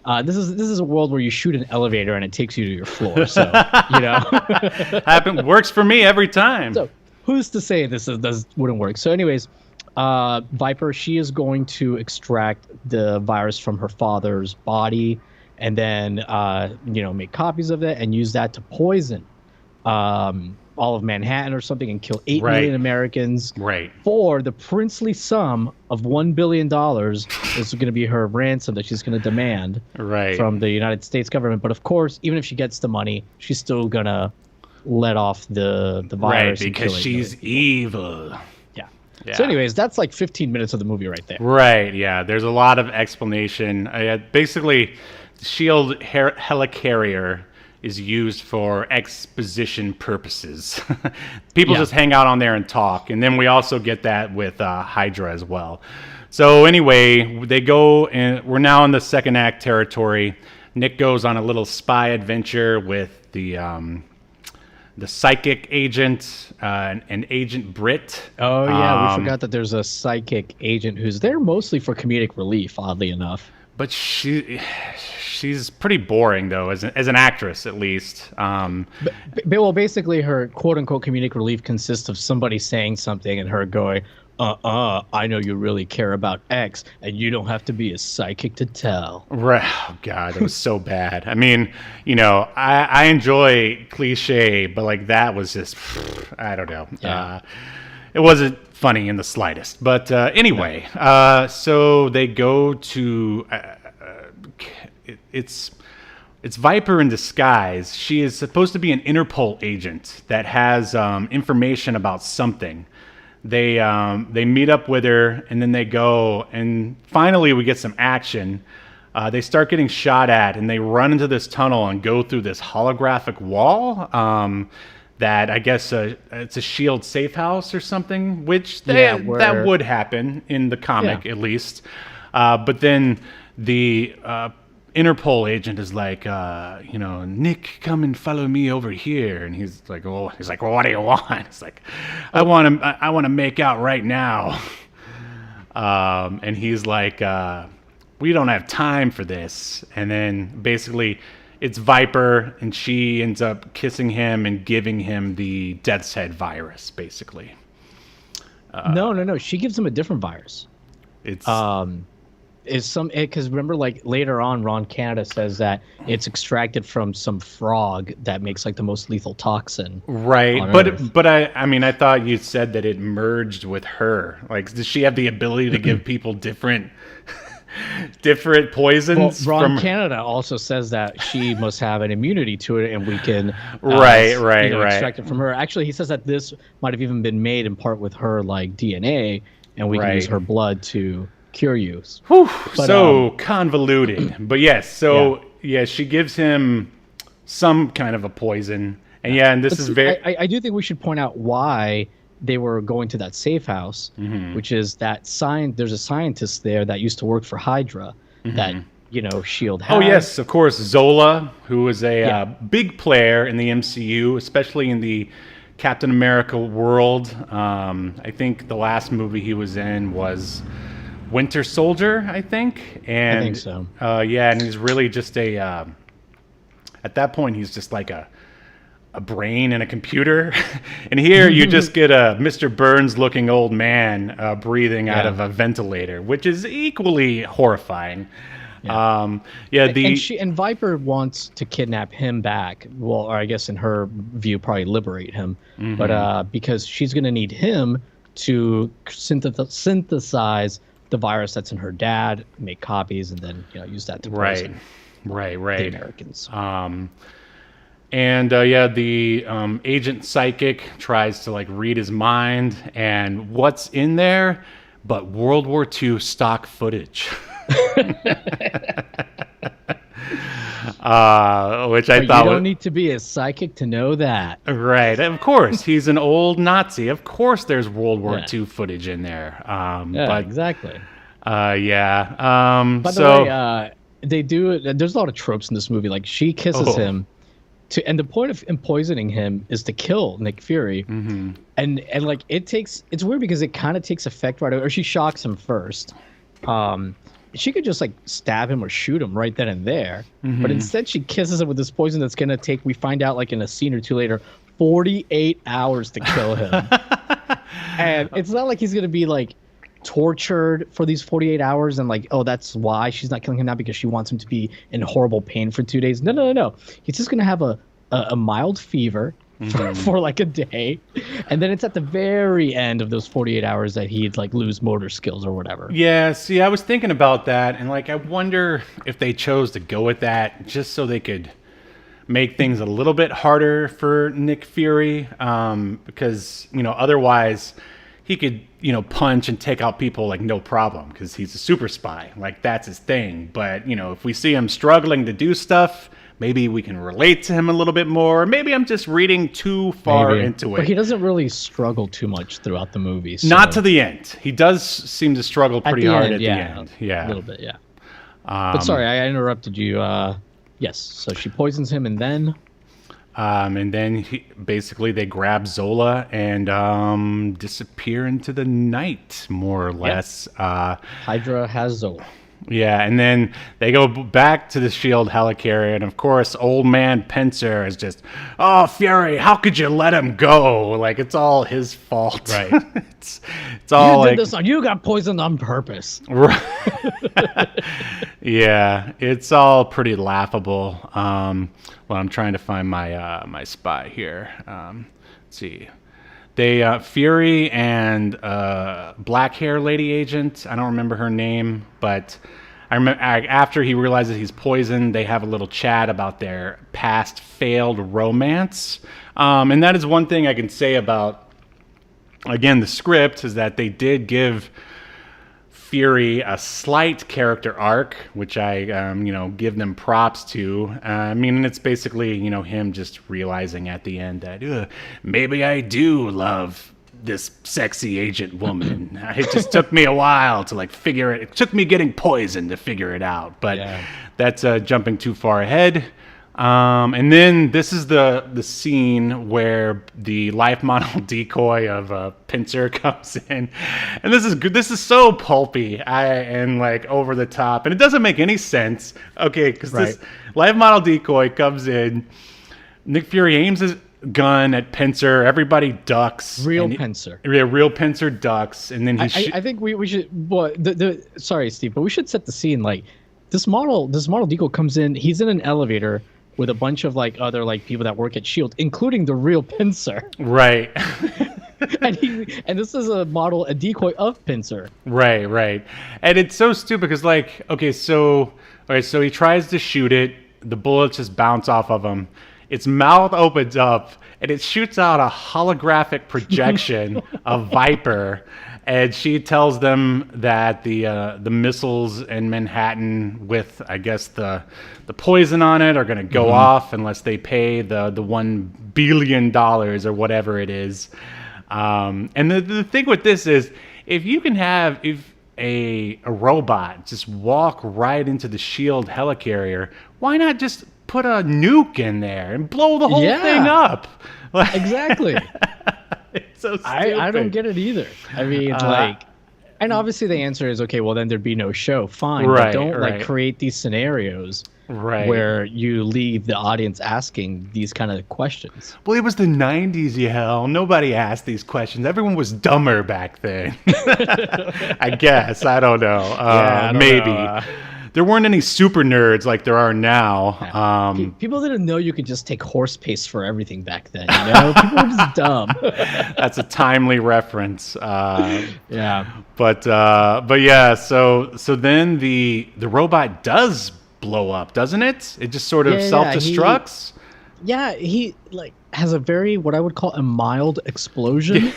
Nope. This is a world where you shoot an elevator and it takes you to your floor. So, works for me every time. So who's to say this wouldn't work? So anyways, Viper, she is going to extract the virus from her father's body and then, make copies of it and use that to poison all of Manhattan or something and kill 8 million Americans. Right. For the princely sum of $1 billion is going to be her ransom that she's going to demand from the United States government. But of course, even if she gets the money, she's still going to let off the virus. Right, because she's evil. Yeah. So anyways, that's like 15 minutes of the movie right there. Right, yeah. There's a lot of explanation. Basically, the SHIELD helicarrier is used for exposition purposes. People just hang out on there and talk. And then we also get that with Hydra as well. So anyway, they go, and we're now in the second act territory. Nick goes on a little spy adventure with the psychic agent, and Agent Britt. Oh, yeah. We forgot that there's a psychic agent who's there mostly for comedic relief, oddly enough. But she's pretty boring, though, as an actress, at least. Well, basically, her quote-unquote comedic relief consists of somebody saying something and her going, I know you really care about X, and you don't have to be a psychic to tell. Right. Oh, God, it was so bad. I mean, I enjoy cliche, but, like, that was just, I don't know. Yeah. It wasn't funny in the slightest. But anyway, so they go to, it's Viper in disguise. She is supposed to be an Interpol agent that has information about something. They meet up with her, and then they go, and finally we get some action. They start getting shot at, and they run into this tunnel and go through this holographic wall that I guess it's a SHIELD safe house or something, which that would happen in the comic at least. But then the Interpol agent is like, Nick, come and follow me over here, and he's like, well, what do you want? It's like, I want to make out right now, and he's like, we don't have time for this. And then basically, it's Viper, and she ends up kissing him and giving him the Death's Head virus, basically. No. She gives him a different virus. It's because remember, like later on, Ron Canada says that it's extracted from some frog that makes like the most lethal toxin. Right, but I mean, I thought you said that it merged with her. Like, does she have the ability to give people different poisons? Well, Ron Canada also says that she must have an immunity to it, and we can extract it from her. Actually, he says that this might have even been made in part with her like DNA, and we can use her blood to cure you. Whew, but, so convoluted. But yes, she gives him some kind of a poison. And yeah, and this is very. I do think we should point out why they were going to that safe house, which is that there's a scientist there that used to work for Hydra that, Shield has. Oh yes, of course, Zola, who was a big player in the MCU, especially in the Captain America world. I think the last movie he was in was Winter Soldier, I think. And I think so. Yeah, and he's really just at that point, he's just like a brain and a computer. And here you just get a Mr. Burns-looking old man breathing out of a ventilator, which is equally horrifying. And Viper wants to kidnap him back. Well, or I guess in her view, probably liberate him. But because she's going to need him to synthesize the virus that's in her dad, make copies, and then use that to poison right the Americans. The agent psychic tries to read his mind, and what's in there but World War II stock footage. Which I thought you don't need to be a psychic to know that. Right, of course. He's an old Nazi. Of course there's World War II footage in there. Exactly. By the way, they do. There's a lot of tropes in this movie. Like she kisses him, and the point of poisoning him is to kill Nick Fury. And it's weird because it kind of takes effect right away. Or she shocks him first. She could just stab him or shoot him right then and there. But instead she kisses him with this poison that's going to take, we find out in a scene or two later, 48 hours to kill him. And it's not like he's going to be tortured for these 48 hours and that's why she's not killing him now, because she wants him to be in horrible pain for 2 days. No. He's just going to have a mild fever for a day, and then it's at the very end of those 48 hours that he'd lose motor skills or whatever. Yeah, see, I was thinking about that, and I wonder if they chose to go with that just so they could make things a little bit harder for Nick Fury, because otherwise he could punch and take out people no problem, because he's a super spy, that's his thing. But if we see him struggling to do stuff, maybe we can relate to him a little bit more. Maybe I'm just reading too far into it. But he doesn't really struggle too much throughout the movie. So. Not to the end. He does seem to struggle pretty hard at the end. Yeah, a little bit, yeah. But sorry, I interrupted you. Yes, so she poisons him, and then... and then they grab Zola and disappear into the night, more or less. Hydra has Zola. Yeah, and then they go back to the SHIELD helicarrier, and of course, old man Pincer is just, "Oh, Fury, how could you let him go? It's all his fault." Right. it's all you did this, you got poisoned on purpose. Right. Yeah, it's all pretty laughable. I'm trying to find my spy here. Let's see. They Fury and black hair lady agent. I don't remember her name, but I remember after he realizes he's poisoned, they have a little chat about their past failed romance. And that is one thing I can say about, again, the script, is that they did give Fury a slight character arc, which I give them props to. And it's basically him just realizing at the end that maybe I do love this sexy agent woman. It just took me a while to figure it. It took me getting poisoned to figure it out, but that's jumping too far ahead. And then this is the scene where the life model decoy of Pincer comes in, and this is good. This is so pulpy and over the top, and it doesn't make any sense. Okay, because this life model decoy comes in, Nick Fury aims his gun at Pincer. Everybody ducks. Pincer. Yeah, real Pincer ducks, and then I think we should. Well, sorry, Steve, but we should set the scene. This model decoy comes in. He's in an elevator with a bunch of other people that work at SHIELD, including the real Pincer. Right. and this is a decoy of Pincer. Right. And it's so stupid because so he tries to shoot it, the bullets just bounce off of him. Its mouth opens up and it shoots out a holographic projection of Viper. And she tells them that the missiles in Manhattan with, I guess, the poison on it are going to go off unless they pay the $1 billion or whatever it is. And the thing with this is, if you can have a robot just walk right into the SHIELD helicarrier, why not just put a nuke in there and blow the whole thing up? Exactly. It's so stupid. I don't get it either. I mean, and obviously the answer is, okay, well then there'd be no show. Fine, but don't like create these scenarios where you leave the audience asking these kind of questions. Well, it was the 90s, Yahel. Nobody asked these questions. Everyone was dumber back then. I guess. I don't know. I don't maybe. know. There weren't any super nerds like there are now. People didn't know you could just take horse paste for everything back then. You know, people were just dumb. That's a timely reference. Yeah. But yeah. So then the robot does blow up, doesn't it? It just sort of self-destructs. He like has a very, what I would call, a mild explosion.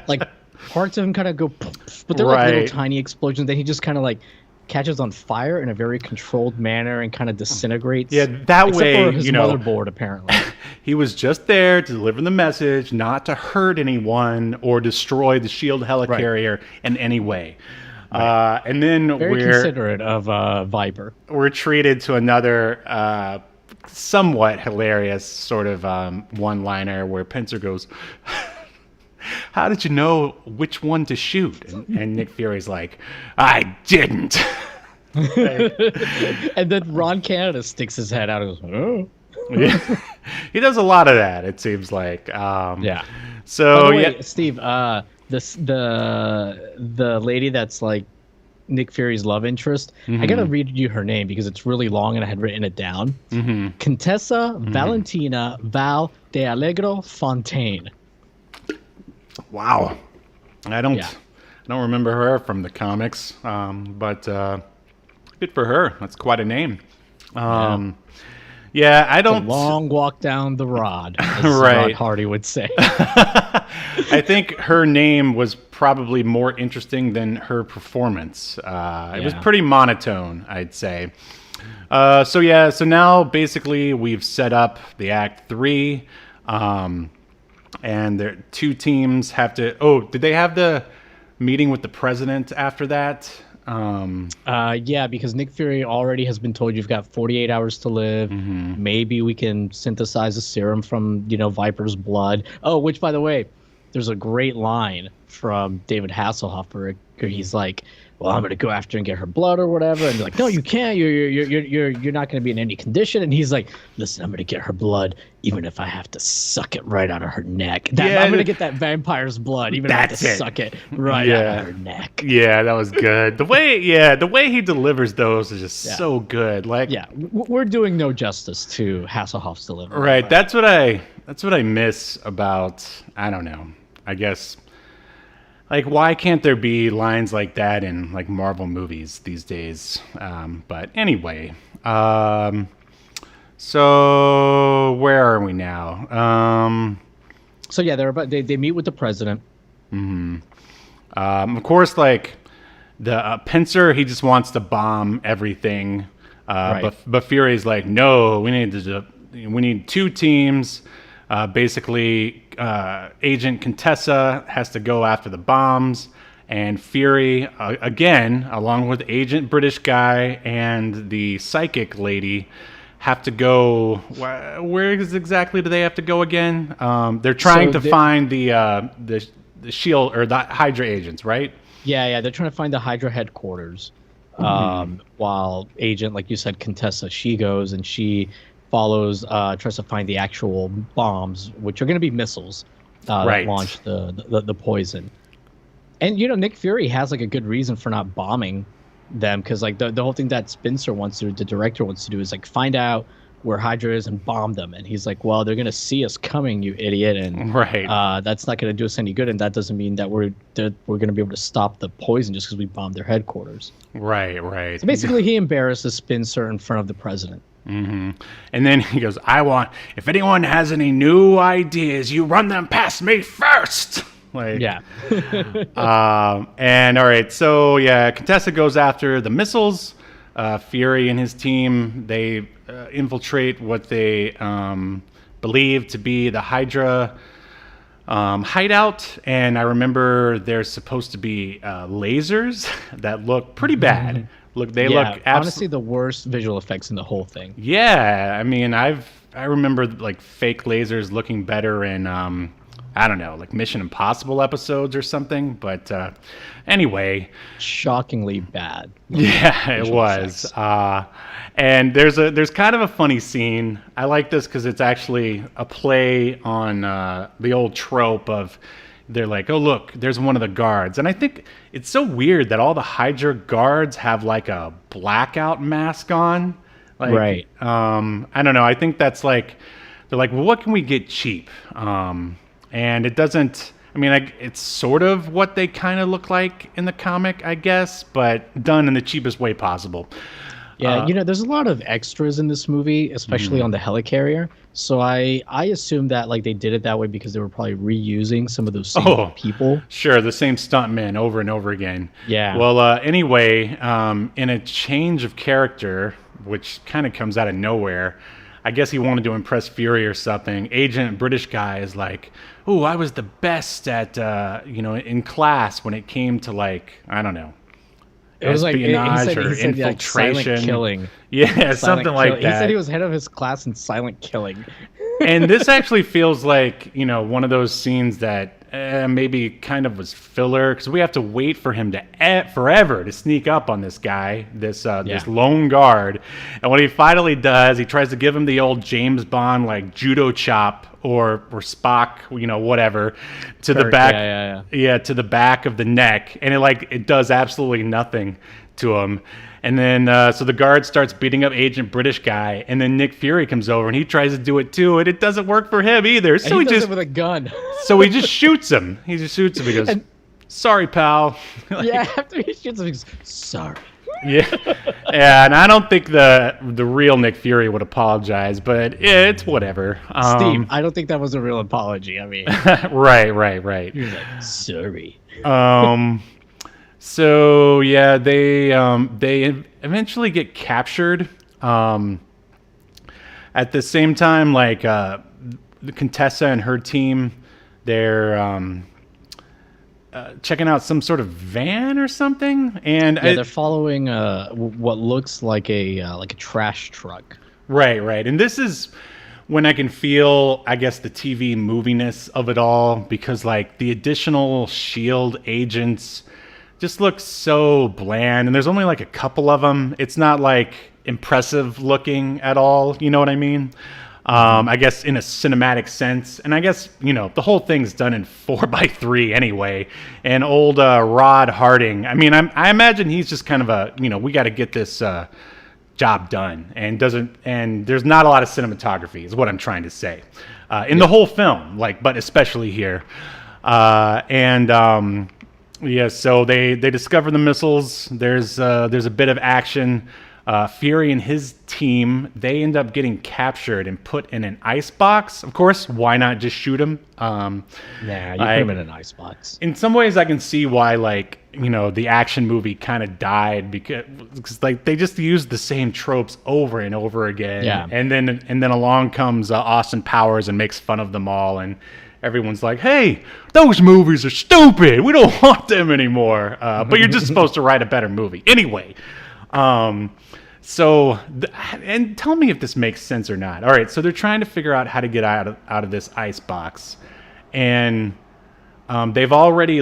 Like parts of him kind of go, but they're like little tiny explosions. Then he just kind of like catches on fire in a very controlled manner and kind of disintegrates. Yeah, that except way, for his motherboard, apparently. He was just there to deliver the message, not to hurt anyone or destroy the SHIELD helicarrier in any way. And then very considerate of Viper. We're treated to another somewhat hilarious sort of one-liner where Pincer goes, "How did you know which one to shoot?" And Nick Fury's like, "I didn't." And then Ron Canada sticks his head out and goes, "Oh." Yeah. He does a lot of that, it seems like. So, by the way, Steve, the lady that's like Nick Fury's love interest, I gotta read you her name because it's really long and I had written it down. Contessa Valentina Val de Allegro Fontaine. Wow. I don't remember her from the comics, but good for her. That's quite a name. Yeah, I don't. It's a long walk down the rod, as Rod Hardy would say. I think her name was probably more interesting than her performance. It was pretty monotone, I'd say. So now basically we've set up the Act 3. And their two teams have to. Oh, did they have the meeting with the president after that? Yeah, because Nick Fury already has been told you've got 48 hours to live. Maybe we can synthesize a serum from Viper's blood. Oh, which by the way, there's a great line from David Hasselhoff where he's like, "Well, I'm gonna go after and get her blood or whatever," and they're like, "No, you can't. You're not gonna be in any condition." And he's like, "Listen, I'm gonna get her blood, even if I have to suck it right out of her neck. I'm gonna get that vampire's blood, even if I have to suck it right out of her neck." Yeah, that was good. The way he delivers those is just so good. Like, we're doing no justice to Hasselhoff's delivery. Right. That's what I miss about. I don't know. I guess. Like, why can't there be lines like that in, like, Marvel movies these days? But anyway, so where are we now? So yeah, they meet with the president. Of course, like the Pincer, he just wants to bomb everything. But Fury's like, no, we need two teams. Basically, Agent Contessa has to go after the bombs, and Fury, again, along with Agent British Guy and the psychic lady, have to go. Where exactly do they have to go again? They're trying to find the SHIELD or the Hydra agents, right? Yeah, they're trying to find the Hydra headquarters. While Agent, like you said, Contessa, she goes and she follows, tries to find the actual bombs, which are going to be missiles that launch the poison. And Nick Fury has like a good reason for not bombing them, because like the whole thing that Spencer wants to, the director wants to do, is like find out where Hydra is and bomb them. And he's like, well, they're going to see us coming, you idiot, and that's not going to do us any good. And that doesn't mean that we're going to be able to stop the poison just because we bombed their headquarters. Right. So basically, he embarrasses Spencer in front of the president. And then he goes, if anyone has any new ideas, you run them past me first. Like, Yeah. and all right, so yeah, Contessa goes after the missiles. Fury and his team, they infiltrate what they believe to be the Hydra hideout. And I remember there's supposed to be lasers that look pretty bad. They look honestly the worst visual effects in the whole thing. Yeah, I mean, I remember like fake lasers looking better in I don't know, like Mission Impossible episodes or something. But anyway, Shockingly bad. yeah, it was. And there's kind of a funny scene. I like this because it's actually a play on the old trope of they're like, oh look, there's one of the guards, and I think it's so weird that all the Hydra guards have like a blackout mask on. Like, Right. I don't know. I think that's like they're like, well, what can we get cheap? And it doesn't. I mean, it's sort of what they kind of look like in the comic, I guess, but done in the cheapest way possible. Yeah, there's a lot of extras in this movie, especially on the helicarrier. So I assume that like they did it that way because they were probably reusing some of those same people. Sure, the same stuntmen over and over again. Yeah. Well, anyway, in a change of character, which kind of comes out of nowhere, I guess he wanted to impress Fury or something. Agent British guy is like, "Oh, I was the best at in class when it came to like I don't know." It was like espionage or he said, like, infiltration, silent killing. Yeah, something like that. He said he was head of his class in silent killing. And this actually feels like one of those scenes that maybe kind of was filler because we have to wait for him to forever to sneak up on this guy, this lone guard. And when he finally does, he tries to give him the old James Bond like judo chop or Spock, whatever, to the back, to the back of the neck, and it does absolutely nothing to him. And then, so the guard starts beating up Agent British guy, and then Nick Fury comes over and he tries to do it too, and it doesn't work for him either. So he does just it with a gun. So he just shoots him. He goes, "Sorry, pal." After he shoots him, he goes, "Sorry." Yeah, and I don't think the real Nick Fury would apologize, but it's whatever. Steve, I don't think that was a real apology. I mean, right. He was like, "Sorry." So yeah, they eventually get captured. At the same time, like the Contessa and her team, they're checking out some sort of van or something, and they're following what looks like a trash truck. Right, and this is when I can feel, I guess, the TV moviness of it all, because like the additional SHIELD agents just look so bland, and there's only like a couple of them. It's not like impressive looking at all. You know what I mean? I guess in a cinematic sense, and I guess the whole thing's done in 4:3 anyway. And old Rod Harding, I mean, I imagine he's just kind of a we got to get this job done, and there's not a lot of cinematography, is what I'm trying to say, in the whole film, but especially here, yeah. So they discover the missiles. There's a bit of action. Fury and his team, they end up getting captured and put in an ice box. Of course, why not just shoot him? You put him in an ice box. In some ways, I can see why, the action movie kind of died because they just used the same tropes over and over again. Yeah. And then along comes Austin Powers and makes fun of them all, and everyone's like, "Hey, those movies are stupid. We don't want them anymore." But you're just supposed to write a better movie anyway. And tell me if this makes sense or not. All right, so they're trying to figure out how to get out of this ice box, and they've already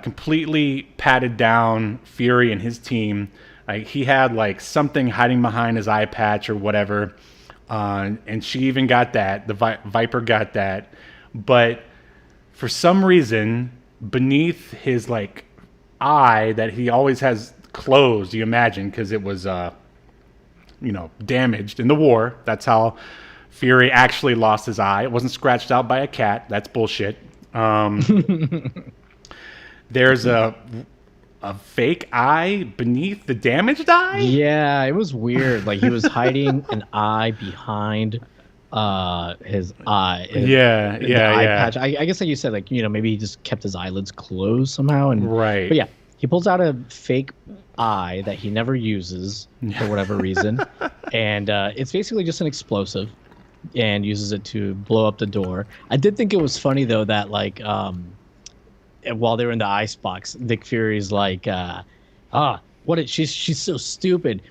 completely patted down Fury and his team. He had something hiding behind his eye patch or whatever, and she even got that. The Viper got that, but for some reason, beneath his eye that he always has closed, you imagine, because it was damaged in the war. That's how Fury actually lost his eye. It wasn't scratched out by a cat. That's bullshit. There's a fake eye beneath the damaged eye. Yeah, it was weird. He was hiding an eye behind his eye. Yeah, The yeah, eye yeah. patch. I guess like you said, like maybe he just kept his eyelids closed somehow. And Right. But yeah, he pulls out a fake eye that he never uses for whatever reason, and it's basically just an explosive, and uses it to blow up the door. I did think it was funny though that like while they were in the ice box, Nick Fury's like, she's so stupid.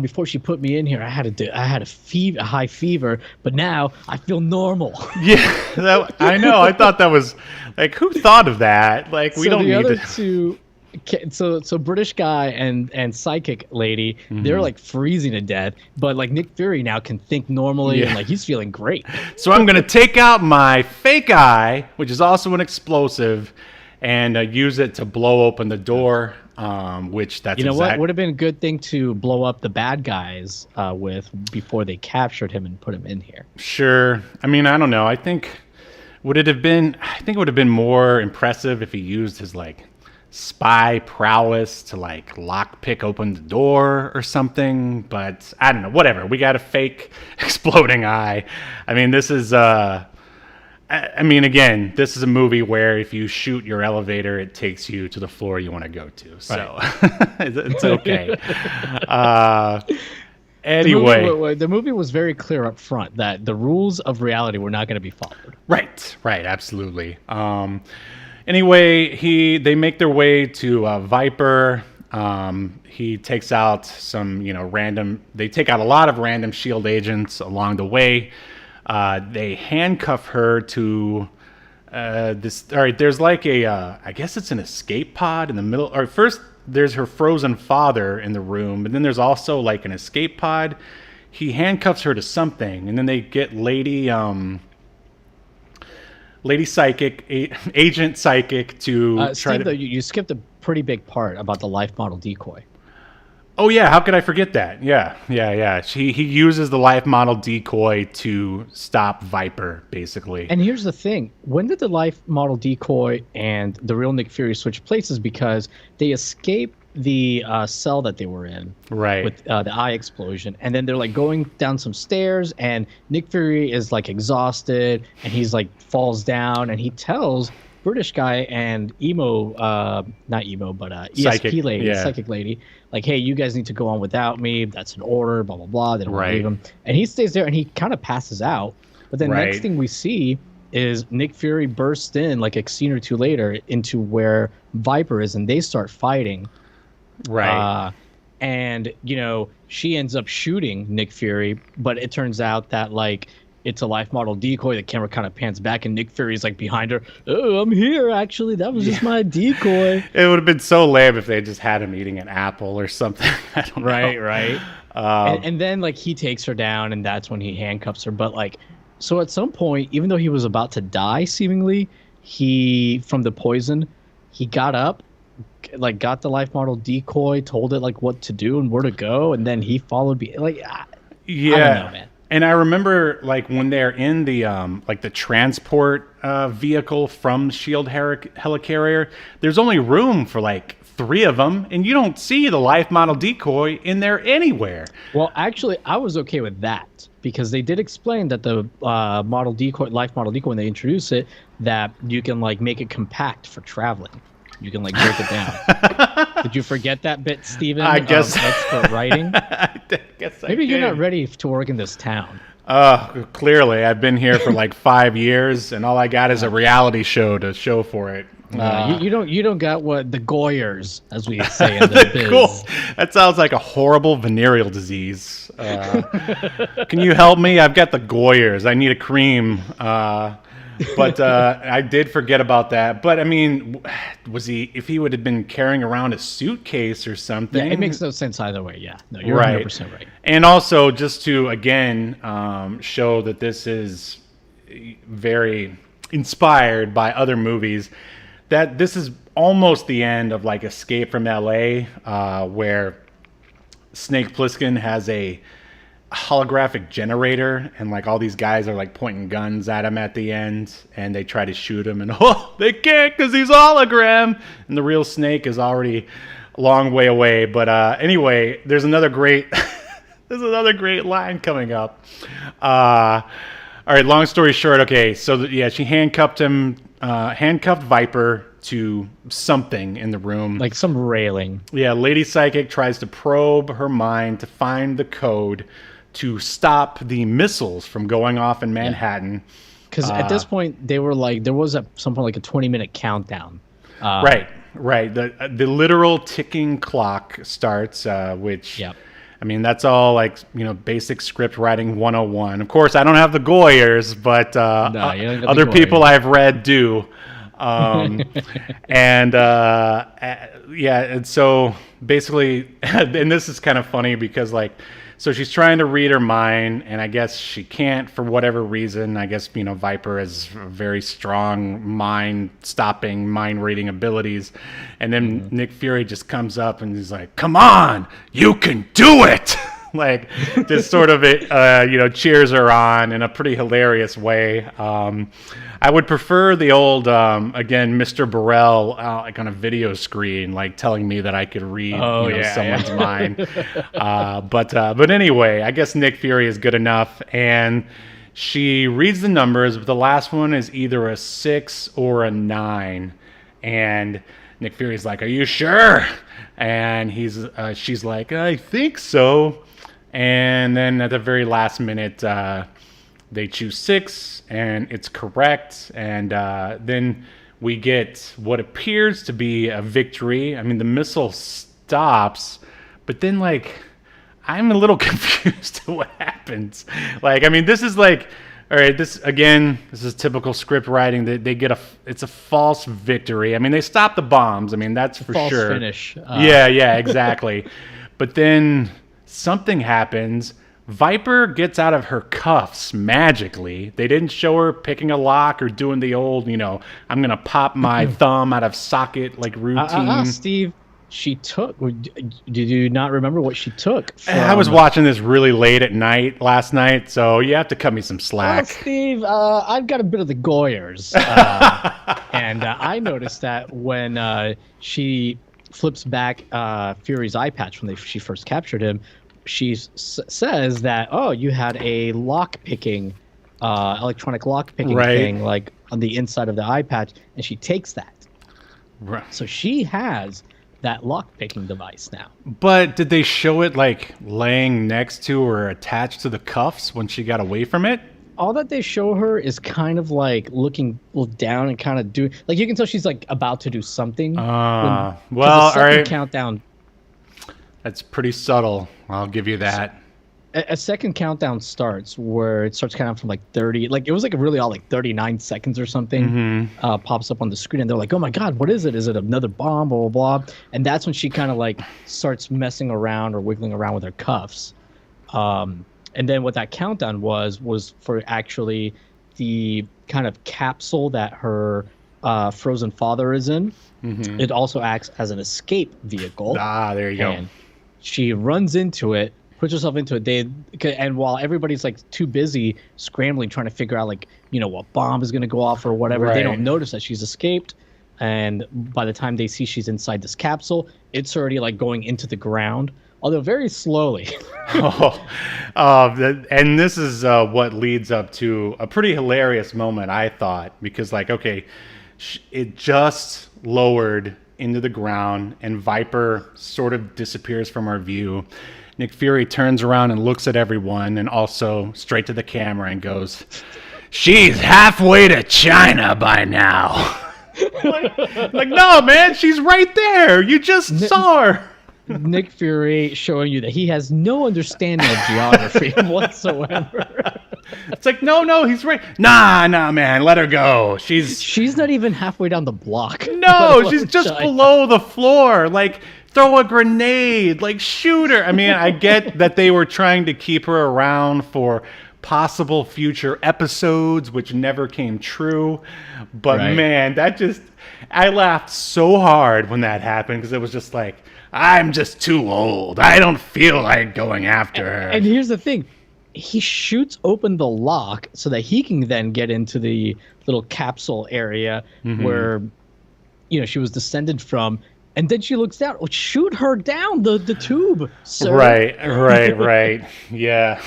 Before she put me in here, I had a high fever, but now I feel normal. Yeah, I know. I thought that was like, who thought of that? Like, we don't the need other to. two, so British guy and psychic lady, they're like freezing to death, but like Nick Fury now can think normally and like he's feeling great. So I'm gonna take out my fake eye, which is also an explosive, and use it to blow open the door. Which that's What would have been a good thing to blow up the bad guys with before they captured him and put him in here. Sure. I mean, I don't know. I think it would have been more impressive if he used his like spy prowess to like lockpick open the door or something. But I don't know. Whatever. We got a fake exploding eye. I mean, this is again, this is a movie where if you shoot your elevator, it takes you to the floor you want to go to. So it's okay. Anyway. The movie was very clear up front that the rules of reality were not going to be followed. Right, absolutely. Anyway, they make their way to Viper. He takes out some, they take out a lot of random SHIELD agents along the way. They handcuff her to this. All right, there's like I guess it's an escape pod in the middle. Or first, there's her frozen father in the room, and then there's also like an escape pod. He handcuffs her to something, and then they get Lady Psychic, Agent Psychic to try Steve, to. though, you skipped a pretty big part about the life model decoy. Oh yeah, how could I forget that? Yeah. He uses the life model decoy to stop Viper, basically. And here's the thing: when did the life model decoy and the real Nick Fury switch places? Because they escape the cell that they were in, right, with the eye explosion, and then they're like going down some stairs, and Nick Fury is like exhausted, and he's like falls down, and he tells British guy and not emo, but ESP lady, psychic lady, like, hey, you guys need to go on without me. That's an order, blah, blah, blah. They don't want to leave him. And he stays there and he kind of passes out. But then next thing we see is Nick Fury bursts in like a scene or two later into where Viper is, and they start fighting. Right. And, she ends up shooting Nick Fury, but it turns out that like it's a life model decoy. The camera kind of pans back, and Nick Fury's like behind her. Oh, I'm here, actually. That was just my decoy. It would have been so lame if they just had him eating an apple or something. I don't know. Right. And then like he takes her down, and that's when he handcuffs her. But like, so at some point, even though he was about to die, seemingly, from the poison, he got up, like got the life model decoy, told it like what to do and where to go, and then he followed me. Like, I don't know, man. And I remember, like, when they're in the the transport vehicle from SHIELD helicarrier, there's only room for like 3 of them, and you don't see the life model decoy in there anywhere. Well, actually, I was okay with that because they did explain that the life model decoy, when they introduce it, that you can like make it compact for traveling. You can like break it down. Did you forget that bit, Steven? I guess. Expert writing. I guess Maybe you're not ready to work in this town. Clearly, I've been here for like 5 years, and all I got is a reality show to show for it. You don't got what the Goyers, as we say in the biz. Cool. That sounds like a horrible venereal disease. Can you help me? I've got the Goyers. I need a cream. But I did forget about that. But I mean, if he would have been carrying around a suitcase or something? Yeah, it makes no sense either way. Yeah, no, you're 100% right. And also, just to again show that this is very inspired by other movies, that this is almost the end of like Escape from LA, where Snake Plissken has a holographic generator, and like all these guys are like pointing guns at him at the end, and they try to shoot him, and they can't because he's hologram, and the real Snake is already a long way away. But anyway, there's another great There's another great line coming up. All right, long story short, okay, so she handcuffed Viper to something in the room. Like some railing. Yeah, Lady Psychic tries to probe her mind to find the code to stop the missiles from going off in Manhattan. Because at this point, they were like, there was at some point like a 20-minute countdown. Right. The literal ticking clock starts, which... Yep. I mean, that's all like, basic script writing 101. Of course, I don't have the Goyers, but other people I've read do. And so basically, and this is kind of funny because so she's trying to read her mind, and I guess she can't for whatever reason. I guess, Viper has very strong mind-stopping, mind-reading abilities. And then Nick Fury just comes up and he's like, come on, you can do it! Just sort of, cheers her on in a pretty hilarious way. I would prefer the old, again, Mr. Burrell, on a video screen, telling me that I could read someone's mind. But anyway, I guess Nick Fury is good enough, and she reads the numbers, but the last one is either a 6 or a 9, and Nick Fury's like, "Are you sure?" And she's like, "I think so." And then at the very last minute, they choose 6, and it's correct. And then we get what appears to be a victory. I mean, the missile stops, but then, I'm a little confused to what happens. This is all right, this is typical script writing. They get it's a false victory. I mean, they stop the bombs. I mean, that's for false sure. Finish. Yeah, exactly. But then something happens. Viper gets out of her cuffs magically. They didn't show her picking a lock or doing the old, I'm going to pop my thumb out of socket routine. Steve, she took... Did you not remember what she took? I was watching this really late at night last night, so you have to cut me some slack. Well, Steve, I've got a bit of the Goyers. And I noticed that when she flips back Fury's eye patch when she first captured him, she says that, you had a lock-picking, electronic lock-picking thing, on the inside of the eye patch, and she takes that. Right. So she has that lock-picking device now. But did they show it, laying next to or attached to the cuffs when she got away from it? All that they show her is kind of looking down and kind of doing... you can tell she's, about to do something. Well, the all right. Countdown... That's pretty subtle. I'll give you that. A second countdown starts where it starts counting from 30, it was really all 39 seconds or something. Pops up on the screen, and they're like, "Oh my God, what is it? Is it another bomb?" Blah blah blah. And that's when she kind of starts messing around or wiggling around with her cuffs. And then what that countdown was for actually the kind of capsule that her frozen father is in. It also acts as an escape vehicle. There you go. She runs into it, puts herself into it. And while everybody's too busy scrambling, trying to figure out what bomb is going to go off or whatever, they don't notice that she's escaped. And by the time they see she's inside this capsule, it's already going into the ground, although very slowly. And this is what leads up to a pretty hilarious moment, I thought, because it just lowered into the ground, and Viper sort of disappears from our view. Nick Fury turns around and looks at everyone, and also straight to the camera, and goes, "She's halfway to China by now." No, man, she's right there. You just saw her. Nick Fury showing you that he has no understanding of geography whatsoever. It's no, he's right. Nah, man, let her go. She's not even halfway down the block. No, she's just below the floor. Throw a grenade, shoot her. I mean, I get that they were trying to keep her around for possible future episodes, which never came true. But man, I laughed so hard when that happened, because it was just I'm just too old. I don't feel like going after her. And here's the thing. He shoots open the lock so that he can then get into the little capsule area where, she was descended from. And then she looks down. Oh, shoot her down the tube, sir. Right. Yeah.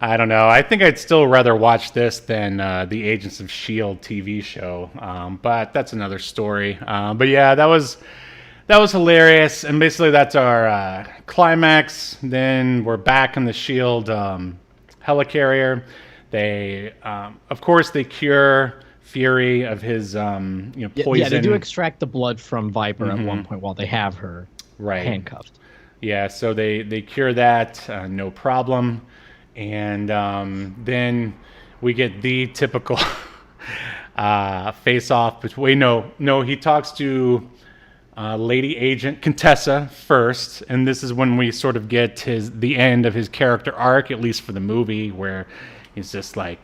I don't know. I think I'd still rather watch this than the Agents of S.H.I.E.L.D. TV show. But that's another story. But yeah, that was hilarious. And basically that's our climax. Then we're back in the S.H.I.E.L.D. Helicarrier. They, of course, they cure Fury of his poison. Yeah, they do extract the blood from Viper at one point while they have her handcuffed. Yeah, so they cure that, no problem. And then we get the typical face-off between. No, he talks to Lady Agent Contessa first, and this is when we sort of get the end of his character arc, at least for the movie, where he's just like,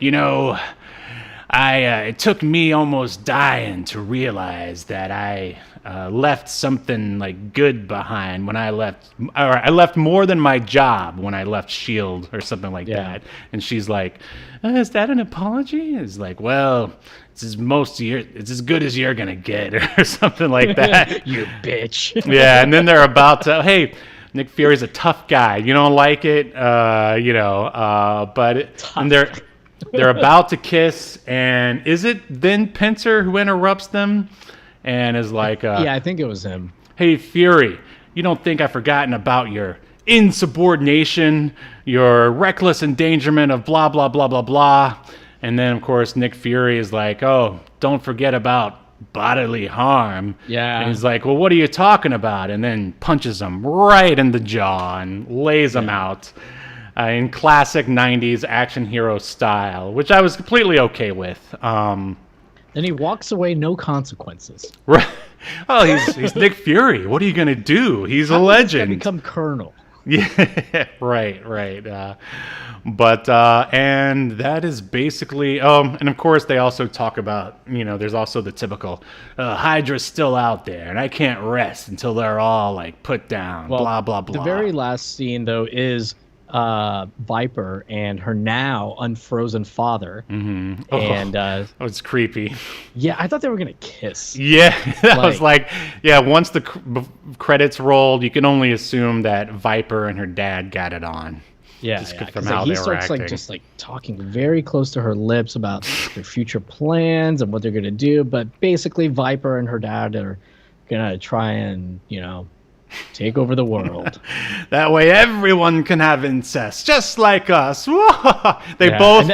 it took me almost dying to realize that I left something like good behind when I left, or I left more than my job when I left S.H.I.E.L.D. or something like that. And she's like, is that an apology? It's like, well, it's as good as you're gonna get, or something like that. You bitch. Yeah, and then they're about to, hey, Nick Fury's a tough guy. You don't like it, and they're about to kiss, and is it then Pincer who interrupts them and is like, yeah, I think it was him. Hey, Fury, you don't think I've forgotten about your insubordination, your reckless endangerment of blah, blah, blah, blah, blah. And then, of course, Nick Fury is like, oh, don't forget about bodily harm. Yeah. And he's like, well, what are you talking about? And then punches him right in the jaw and lays him out. In classic 90s action hero style, which I was completely okay with. Then he walks away, no consequences. Right. Oh, he's Nick Fury. What are you going to do? He's a legend. Become Colonel. Yeah, right. And that is basically, and of course they also talk about, there's also the typical, Hydra's still out there and I can't rest until they're all like put down, blah, blah, blah. The very last scene though is Viper and her now unfrozen father. Mm-hmm. And that was creepy. Yeah, I thought they were gonna kiss. Yeah, that was like, once the credits rolled, you can only assume that Viper and her dad got it on. Yeah, from how he starts acting. Talking very close to her lips about their future plans and what they're gonna do. But basically, Viper and her dad are gonna try and take over the world. That way everyone can have incest, just like us. They both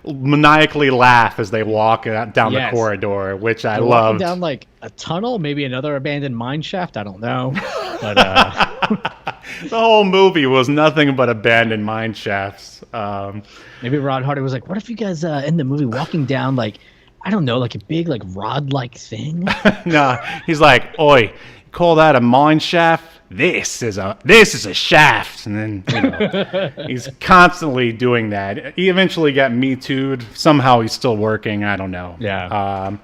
maniacally laugh as they walk down the corridor, which I loved. Down like a tunnel, maybe another abandoned mine shaft, I don't know. But the whole movie was nothing but abandoned mine shafts. Maybe Rod Hardy was like, what if you guys in the movie walking down like, I don't know, like a big like rod-like thing? No, he's like, oi, call that a mine shaft? This is a shaft. And then he's constantly doing that. He eventually got Me Too'd. Somehow he's still working. I don't know. Yeah.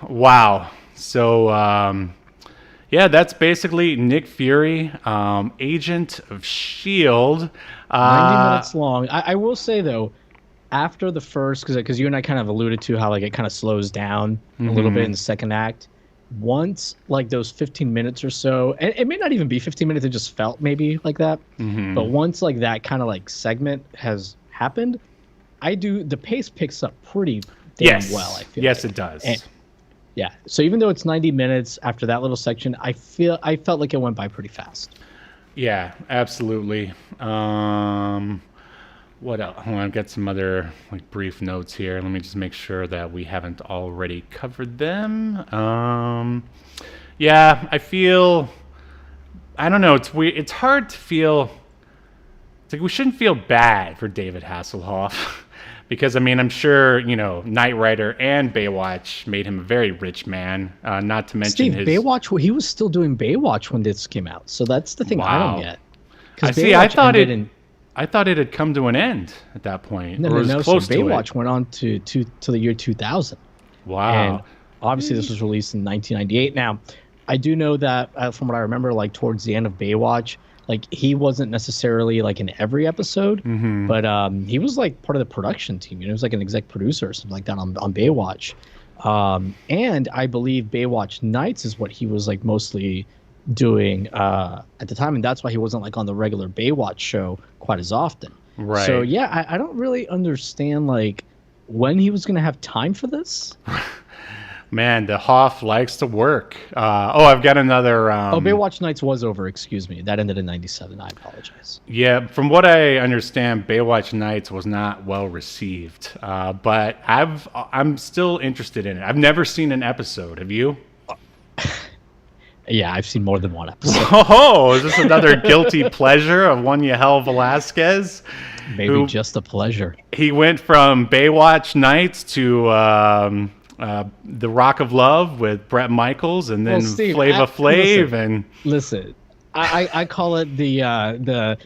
Wow. So that's basically Nick Fury, Agent of S.H.I.E.L.D. 90 minutes long. I will say though, after the first, because you and I kind of alluded to how like it kind of slows down a little bit in the second act. Once like those 15 minutes or so, and it may not even be 15 minutes, it just felt maybe like that. But once like that kind of like segment has happened, the pace picks up pretty damn well, I feel. Yes, it does. And, yeah. So even though it's 90 minutes after that little section, I felt like it went by pretty fast. Yeah, absolutely. What else? Hold on, I've got some other like brief notes here. Let me just make sure that we haven't already covered them. I feel, I don't know, it's weird. It's hard to feel, it's like we shouldn't feel bad for David Hasselhoff because, I mean, I'm sure, Knight Rider and Baywatch made him a very rich man, not to mention his... Baywatch, he was still doing Baywatch when this came out, so that's the thing I don't get. I thought it had come to an end at that point. No, close so Baywatch went on to the year 2000. Wow. And obviously this was released in 1998. Now, I do know that from what I remember, like towards the end of Baywatch, like he wasn't necessarily like in every episode, but he was like part of the production team. He was like an exec producer or something like that on Baywatch. And I believe Baywatch Nights is what he was like mostly doing at the time, and that's why he wasn't like on the regular Baywatch show quite as often. Right. So yeah, I don't really understand like when he was gonna have time for this. Man, the Hoff likes to work. I've got another. Baywatch Nights was over. Excuse me, that ended in '97. I apologize. Yeah, from what I understand, Baywatch Nights was not well received. But I'm still interested in it. I've never seen an episode. Have you? Yeah, I've seen more than one episode. Oh, is this another guilty pleasure of one Yahel Velasquez? Maybe just a pleasure. He went from Baywatch Nights to The Rock of Love with Bret Michaels, and then Steve, Flava Flav, and listen, I call it the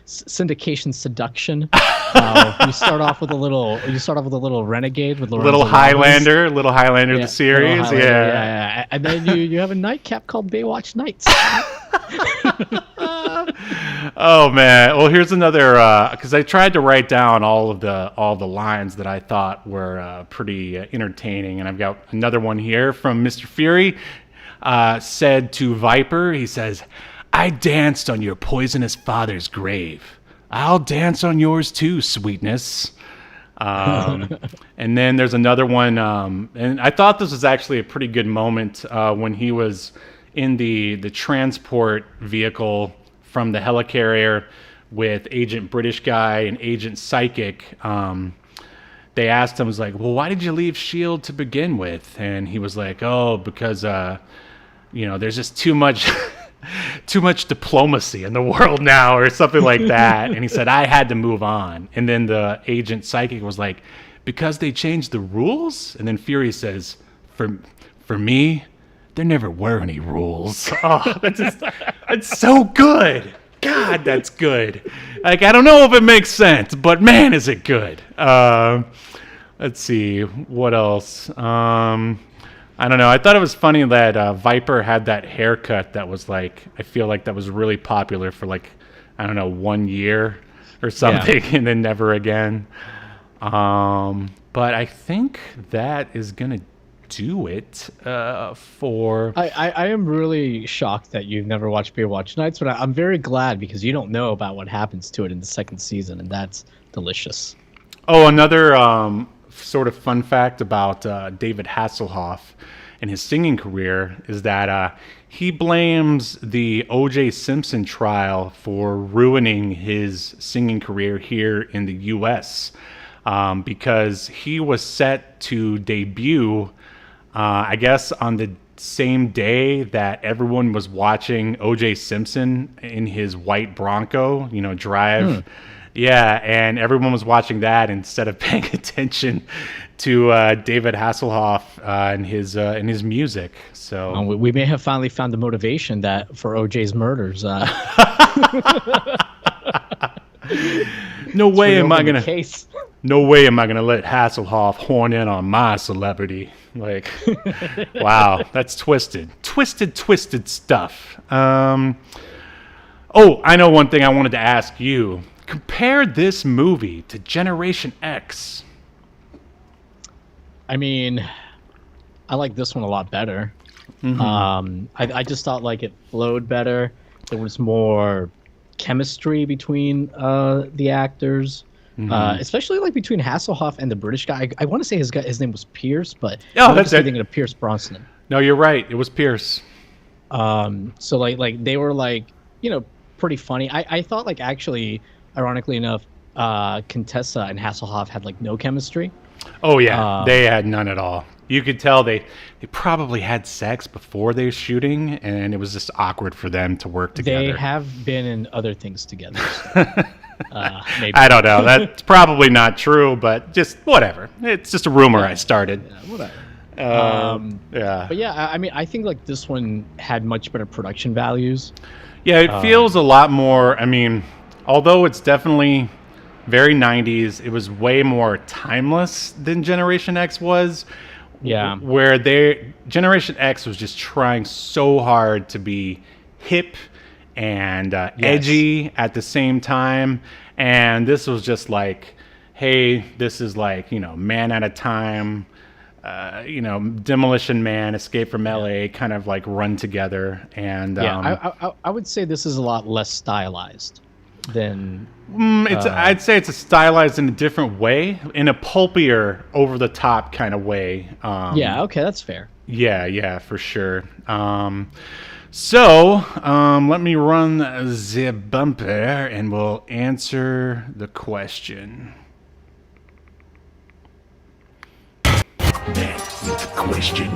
syndication seduction. You start off with a little renegade with Lorenzo little Highlander, the series, Highlander, yeah. And then you have a nightcap called Baywatch Nights. Oh man! Well, here's another because I tried to write down all the lines that I thought were pretty entertaining, and I've got another one here from Mr. Fury. Said to Viper, he says, "I danced on your poisonous father's grave. I'll dance on yours too, sweetness." And then there's another one, and I thought this was actually a pretty good moment when he was in the transport vehicle from the helicarrier with Agent British Guy and Agent Psychic. They asked him, was like, "Well, why did you leave S.H.I.E.L.D. to begin with?" And he was like, "Oh, because there's just too much diplomacy in the world now," or something like that. And he said, "I had to move on." And then the Agent Psychic was like, "Because they changed the rules?" And then Fury says, for me, there never were any rules." Oh, that's so good. God, that's good. Like, I don't know if it makes sense, but man, is it good. Let's see, what else? I don't know. I thought it was funny that Viper had that haircut that was like, I feel like that was really popular for like, I don't know, 1 year or something, and then never again. But I think that is going to do it for... I am really shocked that you've never watched Baywatch Nights, but I'm very glad because you don't know about what happens to it in the second season, and that's delicious. Oh, another sort of fun fact about David Hasselhoff and his singing career is that he blames the O.J. Simpson trial for ruining his singing career here in the U.S. Because he was set to debut, I guess, on the same day that everyone was watching O.J. Simpson in his white Bronco, drive. Yeah, and everyone was watching that instead of paying attention to David Hasselhoff and his music. So we may have finally found the motivation that for OJ's murders. No way am I gonna let Hasselhoff horn in on my celebrity. Like, wow, that's twisted stuff. I know one thing I wanted to ask you. Compare this movie to Generation X. I mean, I like this one a lot better. I just thought like it flowed better. There was more chemistry between the actors, especially like between Hasselhoff and the British guy. I want to say his name was Pierce, but I'm just thinking of Pierce Brosnan. No, you're right. It was Pierce. So like they were like pretty funny. I thought like actually, ironically enough, Contessa and Hasselhoff had like no chemistry. Oh yeah, they had none at all. You could tell they probably had sex before they were shooting, and it was just awkward for them to work together. They have been in other things together. So, maybe. I don't know. That's probably not true, but just whatever. It's just a rumor I started. Yeah, whatever. But yeah, I mean, I think like this one had much better production values. Yeah, it feels a lot more. I mean, although it's definitely very 90s, it was way more timeless than Generation X was. Yeah. Where Generation X was just trying so hard to be hip and edgy at the same time. And this was just like, hey, this is like, man at a time. Demolition Man, Escape from LA kind of like run together. And I would say this is a lot less stylized than I'd say it's a stylized in a different way, in a pulpier, over the top kind of way. Okay, that's fair. Yeah, for sure. So let me run the bumper and we'll answer the question. That's the question.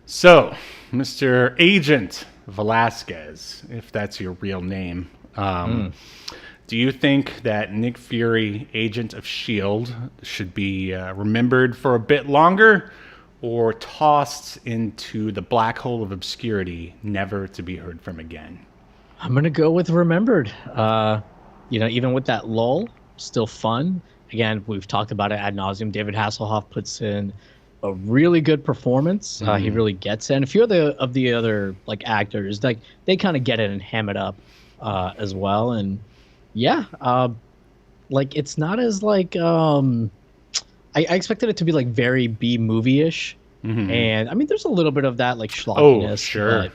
So, Mr. Agent Velasquez, if that's your real name, do you think that Nick Fury, Agent of S.H.I.E.L.D., should be remembered for a bit longer or tossed into the black hole of obscurity, never to be heard from again? I'm going to go with remembered. Even with that lull, still fun. Again, we've talked about it ad nauseum. David Hasselhoff puts in a really good performance. He really gets it. And a few of the other like actors, like they kind of get it and ham it up as well. And it's not as like I expected it to be like very B movie-ish. And I mean, there's a little bit of that like schlockiness. Oh, sure.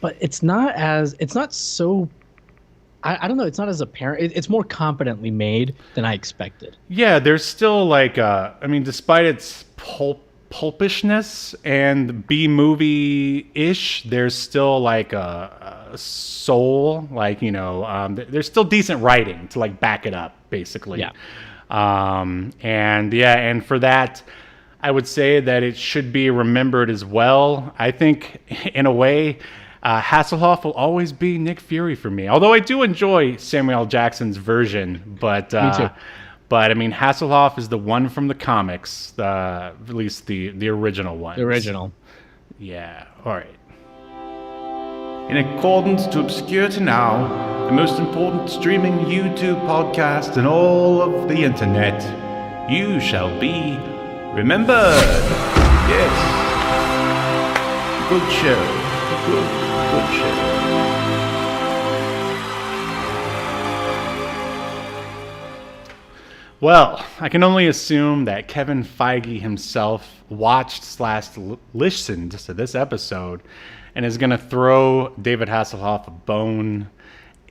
But it's not so. I don't know. It's not as apparent. It's more competently made than I expected. Yeah, there's still like, despite its pulpishness and B-movie-ish, there's still like a soul. Like, there's still decent writing to like back it up, basically. Yeah. And for that, I would say that it should be remembered as well. I think, in a way, Hasselhoff will always be Nick Fury for me. Although I do enjoy Samuel L. Jackson's version, but me too. But I mean, Hasselhoff is the one from the comics, at least the original one. The original. Yeah. All right. In accordance to Obscurity Now, the most important streaming YouTube podcast in all of the internet, you shall be remembered. Yes. Good show. Good show. Well, I can only assume that Kevin Feige himself watched/listened to this episode and is going to throw David Hasselhoff a bone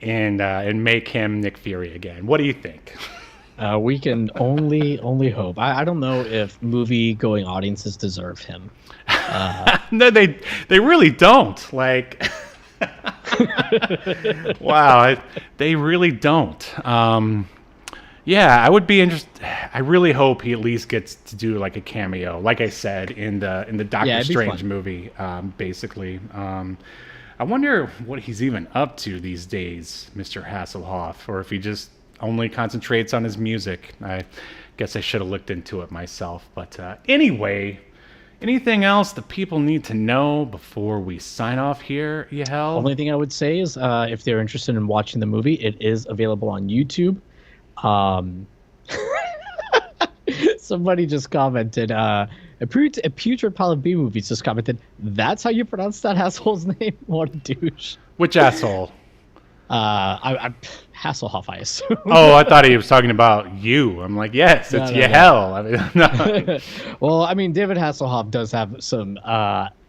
and make him Nick Fury again. What do you think? We can only hope. I don't know if movie-going audiences deserve him. No, they really don't. Like, wow, they really don't. Yeah, I would be interested. I really hope he at least gets to do like a cameo, like I said in the Doctor Strange movie. Basically, I wonder what he's even up to these days, Mr. Hasselhoff, or if he just only concentrates on his music. I guess I should have looked into it myself. But anyway, anything else that people need to know before we sign off here, Yahel? Only thing I would say is if they're interested in watching the movie, it is available on YouTube. Somebody just commented, a putrid pile of B movies just commented, that's how you pronounce that asshole's name? What a douche. Which asshole? Hasselhoff, I assume. Oh, I thought he was talking about you. I'm like, yes, it's Yahel. I mean, no. Well, I mean, David Hasselhoff does have some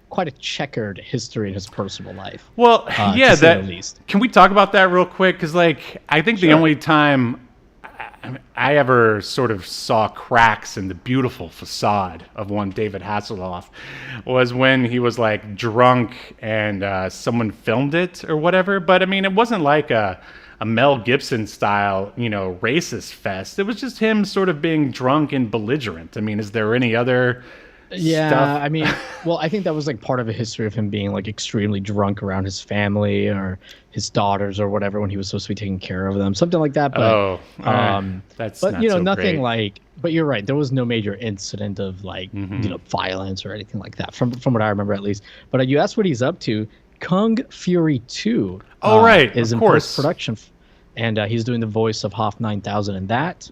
quite a checkered history in his personal life. Well, yeah, that at least. Can we talk about that real quick? Because, like, I think the only time I ever sort of saw cracks in the beautiful facade of one David Hasselhoff was when he was like drunk and someone filmed it or whatever. But I mean, it wasn't like a Mel Gibson style, racist fest. It was just him sort of being drunk and belligerent. I mean, is there any other stuff? I mean, well, I think that was like part of a history of him being like extremely drunk around his family or his daughters or whatever when he was supposed to be taking care of them, something like that. But, that's but not so great. nothing like. But you're right. There was no major incident of like violence or anything like that from what I remember at least. But you asked what he's up to. Kung Fury 2. Oh right, is of in course. post-production, and he's doing the voice of Hoff 9000 in that.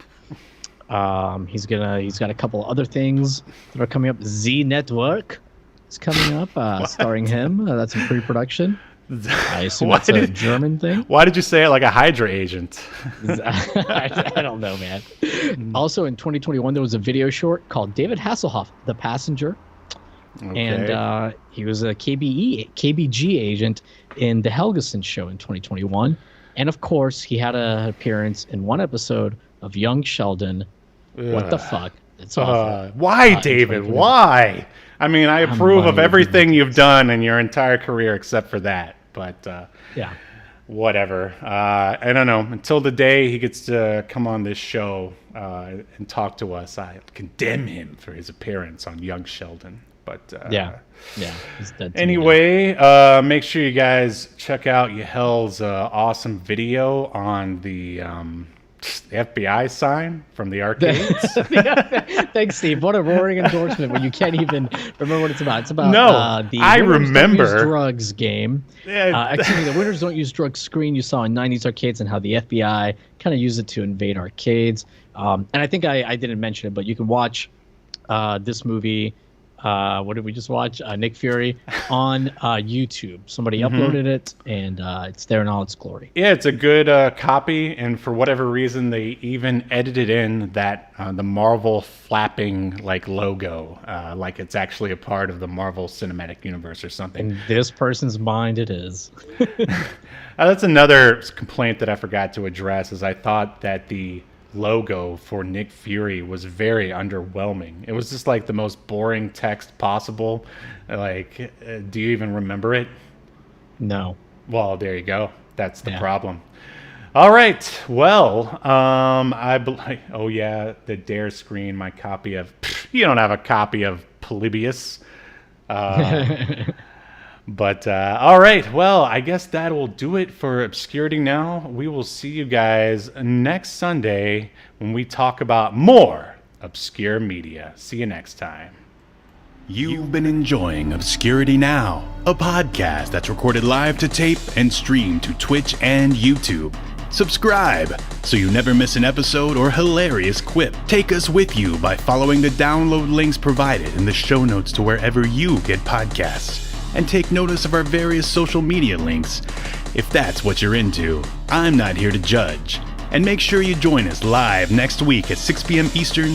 He's got a couple other things that are coming up. Z Network is coming up, starring him. That's in pre-production. I assume Why that's a did- German thing. Why did you say it like a Hydra agent? I don't know, man. Also, in 2021, there was a video short called David Hasselhoff, The Passenger. And he was a KBG agent in the Helgeson show in 2021. And of course, he had an appearance in one episode of Young Sheldon. What the fuck? It's awful. Why, David? 2021. Why? I mean, I approve of money. everything you've done in your entire career except for that. But Yeah. whatever. I don't know. Until the day he gets to come on this show and talk to us, I condemn him for his appearance on Young Sheldon. But Yeah. He's dead to me now. anyway, make sure you guys check out Yahel's awesome video on the FBI sign from the arcades. Thanks, Steve. What a roaring endorsement when you can't even remember what it's about. It's about No, the I Winners remember. Don't Use Drugs game. Yeah. Actually, the Winners Don't Use Drugs screen you saw in 90s arcades and how the FBI kind of used it to invade arcades. And I think I didn't mention it, but you can watch this movie. What did we just watch? Nick Fury on YouTube. Somebody uploaded it, and it's there in all its glory. Yeah, it's a good copy, and for whatever reason, they even edited in that the Marvel flapping like logo, like it's actually a part of the Marvel Cinematic Universe or something. In this person's mind, it is. That's another complaint that I forgot to address. Is I thought that the logo for Nick Fury was very underwhelming. It was just like the most boring text possible. Like, do you even remember it? No. Well, there you go. That's the Yeah. problem. All right. Well, oh yeah, the Dare screen. My copy of. You don't have a copy of Polybius. But all right. Well, I guess that will do it for Obscurity Now. We will see you guys next Sunday when we talk about more obscure media. See you next time. You've been enjoying Obscurity Now, a podcast that's recorded live to tape and streamed to Twitch and YouTube. Subscribe so you never miss an episode or hilarious quip. Take us with you by following the download links provided in the show notes to wherever you get podcasts. And take notice of our various social media links if that's what you're into. I'm not here to judge. And make sure you join us live next week at 6 p.m. Eastern,